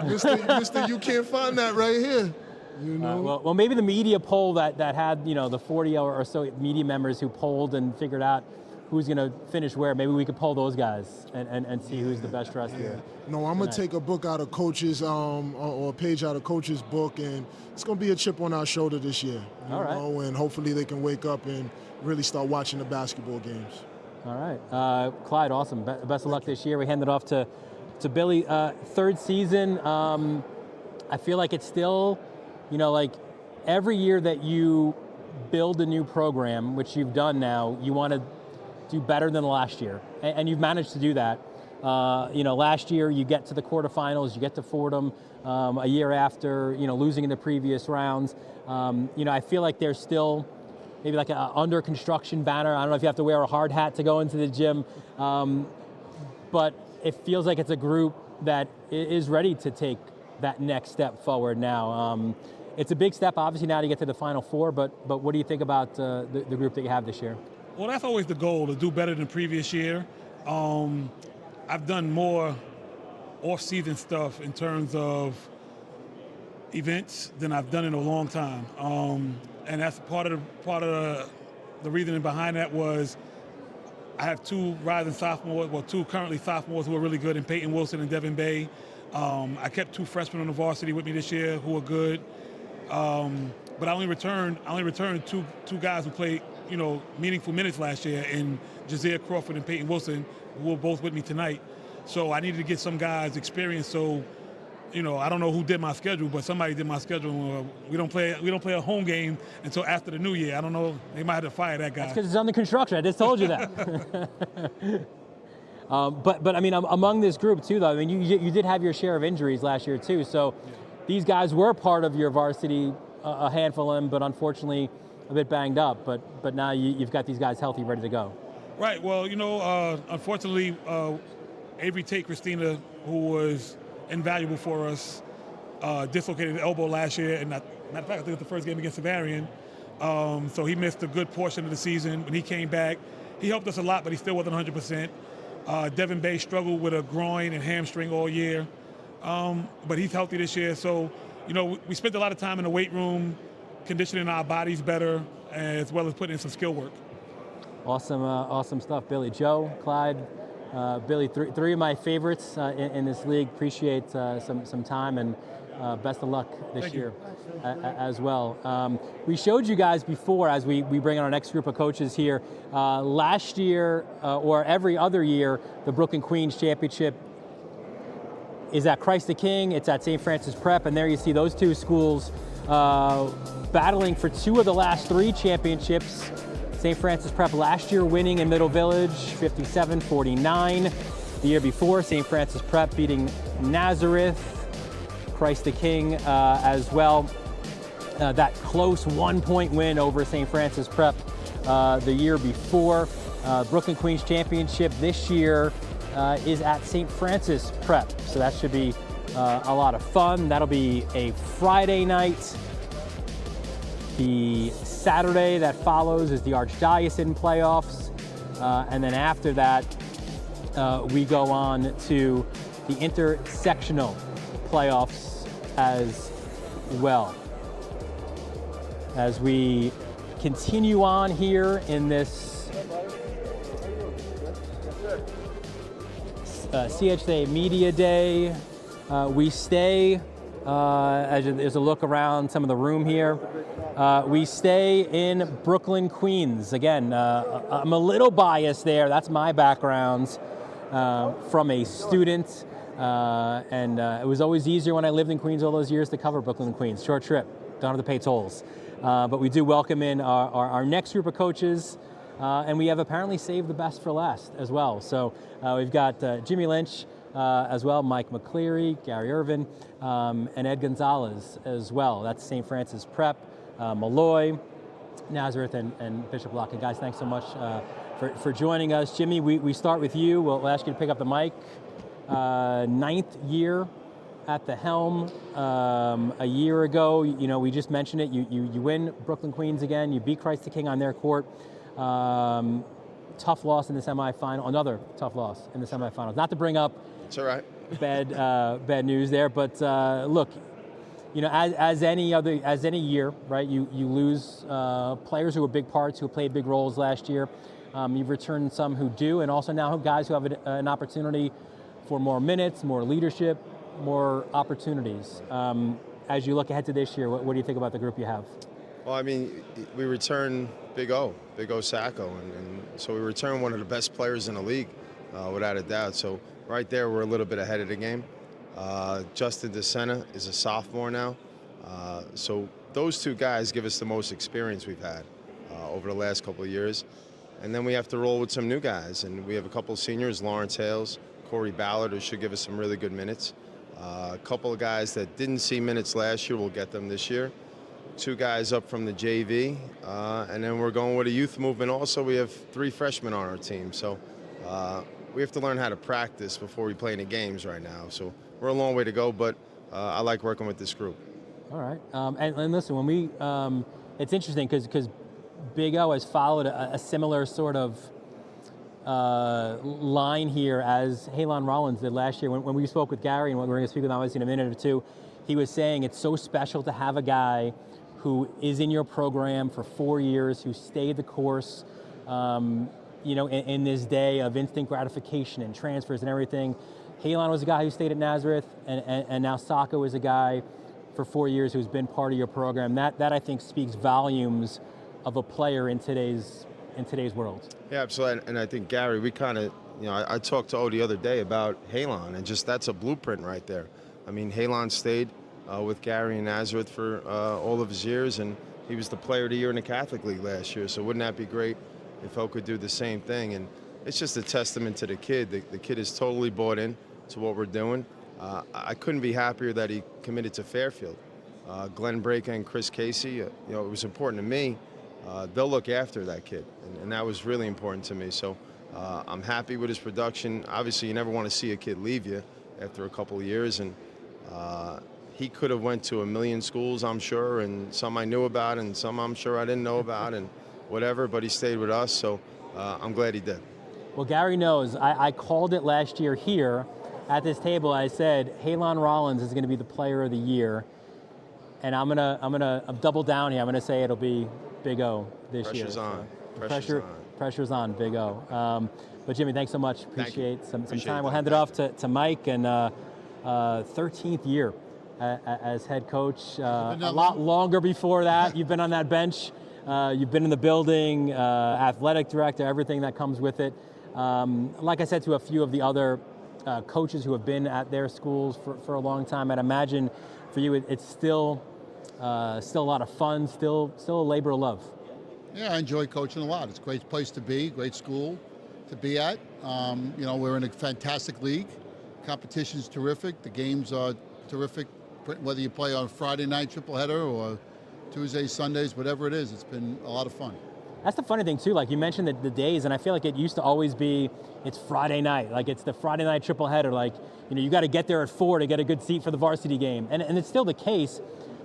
Mister, you can't find that right here. Well, maybe the media poll that had, the 40 or so media members who polled and figured out who's going to finish where, maybe we could poll those guys and see who's the best dressed here. No, I'm going to take a book out of Coach's, or a page out of Coach's book, and it's going to be a chip on our shoulder this year. You know, and hopefully they can wake up and really start watching the basketball games. All right. Clyde, awesome. Best of luck this year. We hand it off to Billy. 3rd season. I feel like it's still, like every year that you build a new program, which you've done now, you want to do better than last year, and you've managed to do that. Last year you get to the quarterfinals, you get to Fordham. A year after, losing in the previous rounds, I feel like there's still maybe like an under construction banner. I don't know if you have to wear a hard hat to go into the gym, but it feels like it's a group that is ready to take that next step forward now. It's a big step, obviously, now to get to the Final Four, but what do you think about the group that you have this year? Well, that's always the goal, to do better than previous year. I've done more off-season stuff in terms of events than I've done in a long time, and that's part of the reasoning behind that was I have 2 rising sophomores, two currently sophomores who are really good in Peyton Wilson and Devin Bay. I kept 2 freshmen on the varsity with me this year who are good, but I only returned 2 guys who played meaningful minutes last year in Jazia Crawford and Peyton Wilson, who were both with me tonight. So I needed to get some guys experience. So, I don't know who did my schedule, but somebody did my schedule. We don't play a home game until after the new year. I don't know. They might have to fire that guy. That's because it's under construction. I just told you that. But I mean, among this group too, though, I mean, you did have your share of injuries last year too. So these guys were part of your varsity, a handful of them, but unfortunately a bit banged up. But now you've got these guys healthy, ready to go. Right. Well, unfortunately, Avery Tate Christina, who was invaluable for us, dislocated the elbow last year, and matter of fact, I think it was the first game against Savarian. So he missed a good portion of the season. When he came back, he helped us a lot, but he still wasn't 100%. Devin Bay struggled with a groin and hamstring all year, but he's healthy this year. So, we spent a lot of time in the weight room, conditioning our bodies better, as well as putting in some skill work. Awesome stuff, Billy. Joe, Clyde, Billy, 3 of my favorites in this league. Appreciate some time, and best of luck this year as well. We showed you guys before, as we bring in our next group of coaches here, last year or every other year, the Brooklyn Queens Championship is at Christ the King. It's at St. Francis Prep, and there you see those 2 schools battling for 2 of the last 3 championships. St. Francis Prep last year winning in Middle Village, 57-49. The year before, St. Francis Prep beating Nazareth, Christ the King as well. That close 1-point win over St. Francis Prep the year before. Brooklyn Queens Championship this year, is at St. Francis Prep. So that should be a lot of fun. That'll be a Friday night. The Saturday that follows is the Archdiocese playoffs. And then after that, we go on to the intersectional playoffs as well. As we continue on here in this CHSAA Media Day, we stay, as there's a look around some of the room here, we stay in Brooklyn, Queens. Again, I'm a little biased there. That's my background from a student. And it was always easier when I lived in Queens all those years to cover Brooklyn and Queens. Short trip, don't have to pay tolls. But we do welcome in our next group of coaches. And we have apparently saved the best for last as well. So we've got Jimmy Lynch as well, Mike McCleary, Gary Irvin, and Ed Gonzalez as well. That's St. Francis Prep, Malloy, Nazareth, and Bishop Lock. And guys, thanks so much for joining us. Jimmy, we start with you. We'll ask you to pick up the mic. 9th year at the helm. A year ago, we just mentioned it. You win Brooklyn Queens again. You beat Christ the King on their court. Tough loss in the semifinal. Another tough loss in the semifinals. Not to bring up it's all right. bad news there, but look, as any year, right? You lose players who were big parts, who played big roles last year. You've returned some who do, and also now guys who have an opportunity for more minutes, more leadership, more opportunities. As you look ahead to this year, what do you think about the group you have? Well, I mean, we return Big O Sacco, and so we return one of the best players in the league, without a doubt. So right there, we're a little bit ahead of the game. Justin DeSena is a sophomore now. So those two guys give us the most experience we've had over the last couple of years. And then we have to roll with some new guys, and we have a couple of seniors, Lawrence Hales, Corey Ballard, who should give us some really good minutes. A couple of guys that didn't see minutes last year, we'll get them this year. 2 guys up from the JV, and then we're going with a youth movement also. We have 3 freshmen on our team, so we have to learn how to practice before we play any games right now. So we're a long way to go, but I like working with this group. All right, and listen, when we, it's interesting because Big O has followed a similar sort of line here as Halon Rollins did last year. When we spoke with Gary, and we're going to speak with him obviously in a minute or two, he was saying it's so special to have a guy who is in your program for 4 years, who stayed the course, in this day of instant gratification and transfers and everything. Halon was a guy who stayed at Nazareth, and now Sacco is a guy for 4 years who's been part of your program. That I think speaks volumes of a player in today's world. Yeah, absolutely. And I think, Gary, we kind of, I talked to O the other day about Halon, and just that's a blueprint right there. I mean, Halon stayed with Gary and Nazareth for all of his years, and he was the player of the year in the Catholic League last year. So wouldn't that be great if O could do the same thing? And it's just a testament to the kid. The kid is totally bought in to what we're doing. I couldn't be happier that he committed to Fairfield. Glenn Brake and Chris Casey, it was important to me. They'll look after that kid, and that was really important to me. So I'm happy with his production. Obviously, you never want to see a kid leave you after a couple of years, and he could have went to a million schools, I'm sure, and some I knew about and some I'm sure I didn't know about and whatever, but he stayed with us, so I'm glad he did. Well, Gary knows. I called it last year here at this table. I said Halon Rollins is going to be the player of the year, and I'm gonna double down here. I'm gonna say it'll be Big O this year. Pressure's on, Big O. But Jimmy, thanks so much. Appreciate some time. We'll hand it off to Mike, and 13th year as head coach. A lot longer before that. You've been on that bench. You've been in the building, athletic director, everything that comes with it. Like I said to a few of the other coaches who have been at their schools for a long time, I'd imagine for you it's still a lot of fun, still a labor of love. Yeah, I enjoy coaching a lot. It's a great place to be, great school to be at. We're in a fantastic league. Competition's terrific. The games are terrific, whether you play on Friday night triple header or Tuesdays, Sundays, whatever it is. It's been a lot of fun. That's the funny thing too, like you mentioned the days, and I feel like it used to always be, it's Friday night, like it's the Friday night triple header, like, you know, you got to get there at 4 to get a good seat for the varsity game, and it's still the case,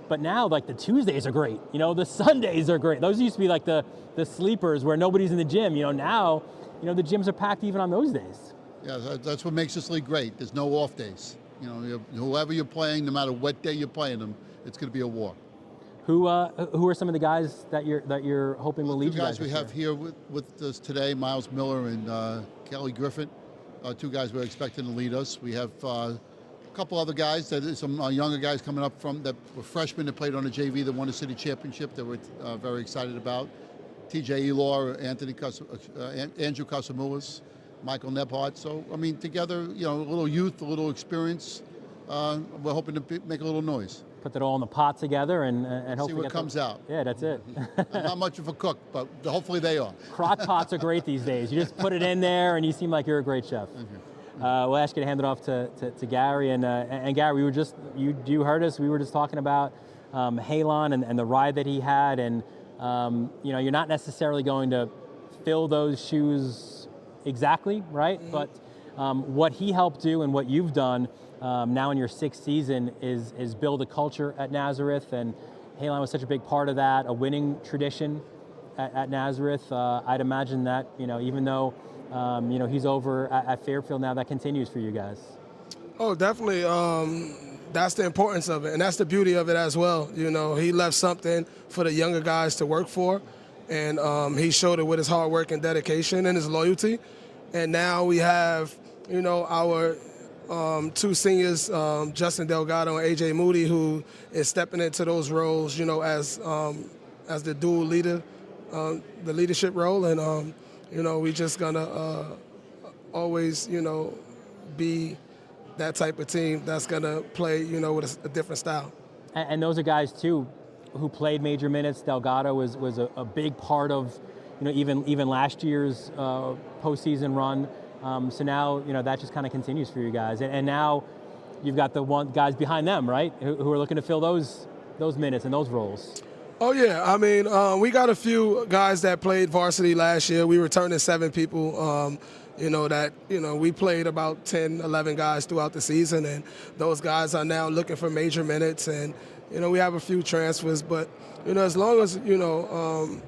but now like the Tuesdays are great, you know, the Sundays are great. Those used to be like the sleepers where nobody's in the gym, you know, now, you know, the gyms are packed even on those days. Yeah, that's what makes this league great. There's no off days. You know, whoever you're playing, no matter what day you're playing them, it's going to be a war. Who are some of the guys that you're hoping will lead you guys? Two guys we have here with us today, Miles Miller and Kelly Griffin, 2 guys we're expecting to lead us. We have a couple other guys, some younger guys coming up that were freshmen that played on the JV that won the city championship that we're very excited about. TJ Elor, Andrew Casamulas, Michael Nebhart. So, I mean, together, you know, a little youth, a little experience. We're hoping to make a little noise. Put that all in the pot together and hopefully see what comes out. Yeah, that's it. I'm not much of a cook, but hopefully they are. Crock pots are great these days. You just put it in there and you seem like you're a great chef. We'll ask you to hand it off to Gary. And Gary, you heard us. We were just talking about Halon and the ride that he had. And, you know, you're not necessarily going to fill those shoes exactly, right? Mm-hmm. But what he helped do and what you've done now in your 6th season is build a culture at Nazareth, and Halon was such a big part of that, a winning tradition at Nazareth. I'd imagine that, you know, even though, you know, he's over at Fairfield now, that continues for you guys. Oh, definitely. That's the importance of it, and that's the beauty of it as well. You know, he left something for the younger guys to work for, and he showed it with his hard work and dedication and his loyalty. And now we have, you know, our 2 seniors, Justin Delgado and AJ Moody, who is stepping into those roles, you know, as the dual leader, the leadership role. And, you know, we just gonna always, you know, be that type of team that's gonna play, you know, with a different style. And those are guys too who played major minutes. Delgado was a big part of, you know, even last year's postseason run. So now, you know, that just kind of continues for you guys. And now you've got the guys behind them, right, who are looking to fill those minutes and those roles. Oh, yeah. I mean, we got a few guys that played varsity last year. We returned 7 people, you know, that, you know, we played about 10, 11 guys throughout the season. And those guys are now looking for major minutes. And, you know, we have a few transfers. But, you know, as long as, you know,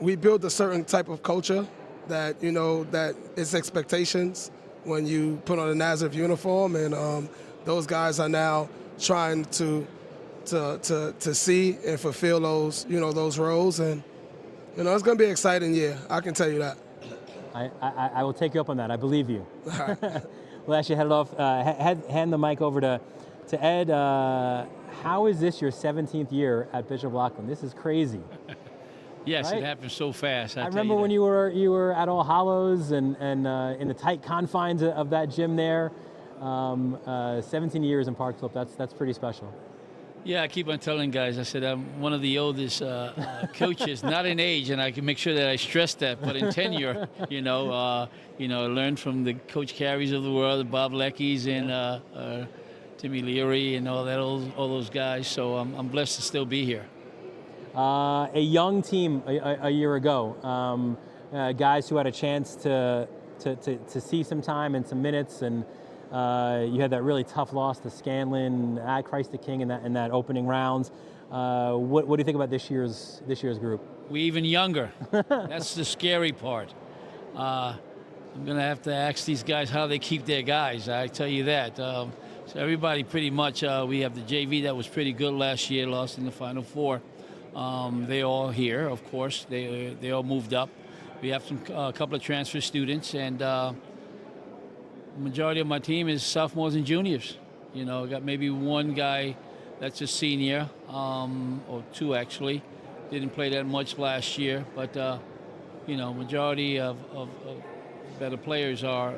we build a certain type of culture that, you know, that it's expectations when you put on a Nazareth uniform, and those guys are now trying to see and fulfill those, you know, those roles. And, you know, it's going to be an exciting year. I can tell you that. I will take you up on that. I believe you. All right. We'll actually hand the mic over to Ed. How is this your 17th year at Bishop Loughlin? This is crazy. Yes, right? It happened so fast. I remember when you were at All Hallows and in the tight confines of that gym there. 17 years in Park Slope. That's pretty special. Yeah, I keep on telling guys. I said I'm one of the oldest coaches, not in age, and I can make sure that I stress that, but in tenure. You know, I learned from the Coach Carries of the world, the Bob Leckies, and Timmy Leary, and all those guys. So I'm blessed to still be here. A young team a year ago, guys who had a chance to see some time and some minutes, and you had that really tough loss to Scanlon at Christ the King in that opening rounds. What do you think about this year's group? We're even younger. That's the scary part. I'm gonna have to ask these guys how they keep their guys. I tell you that. So everybody pretty much. We have the JV that was pretty good last year, lost in the Final Four. They all here, of course. They all moved up. We have a couple of transfer students, and the majority of my team is sophomores and juniors. You know, got maybe one guy that's a senior, or 2 actually. Didn't play that much last year, but you know, majority of better players are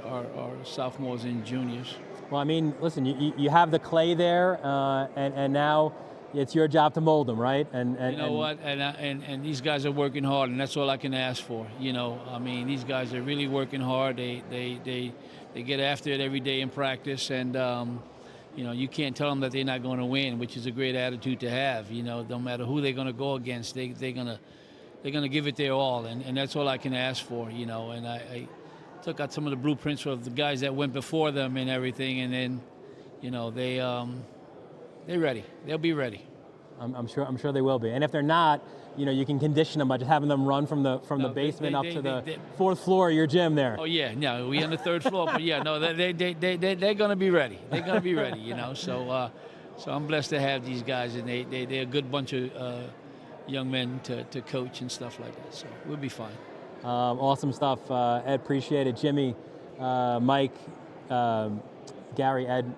sophomores and juniors. Well, I mean, listen, you have the clay there, and now it's your job to mold them, right? And you know what? And these guys are working hard, and that's all I can ask for. You know, I mean, these guys are really working hard. They get after it every day in practice, and you know, you can't tell them that they're not going to win, which is a great attitude to have. You know, no matter who they're going to go against, they're going to they're going to give it their all, and that's all I can ask for, you know. And I took out some of the blueprints of the guys that went before them and everything, and then, you know, they're ready. They'll be ready. I'm sure they will be. And if they're not, you know, you can condition them by just having them run from the basement up to the fourth floor of your gym there. Oh yeah, no, we on the third floor, but yeah, no, they're gonna be ready. They're gonna be ready, you know. So I'm blessed to have these guys, and they're a good bunch of young men to coach and stuff like that. So we'll be fine. Awesome stuff, Ed. Appreciate it, Jimmy, Mike, Gary, Ed.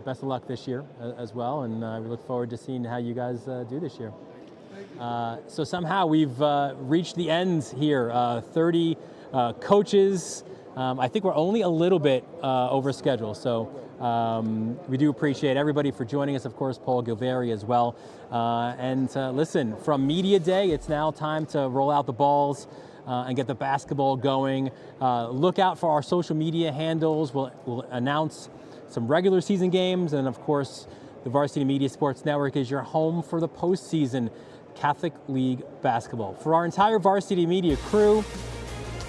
Best of luck this year as well, and we look forward to seeing how you guys do this year. So somehow we've reached the end here. 30 coaches. I think we're only a little bit over schedule, so we do appreciate everybody for joining us. Of course, Paul Gilvari as well. And listen, from Media Day, it's now time to roll out the balls and get the basketball going. Look out for our social media handles. We'll announce some regular season games, and of course, the Varsity Media Sports Network is your home for the postseason Catholic League basketball. For our entire Varsity Media crew,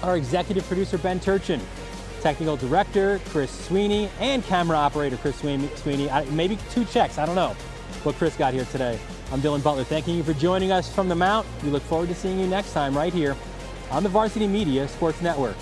our executive producer, Ben Turchin, technical director, Chris Sweeney, and camera operator, Chris Sweeney. Maybe 2 checks, I don't know what Chris got here today. I'm Dylan Butler, thanking you for joining us from the Mount. We look forward to seeing you next time right here on the Varsity Media Sports Network.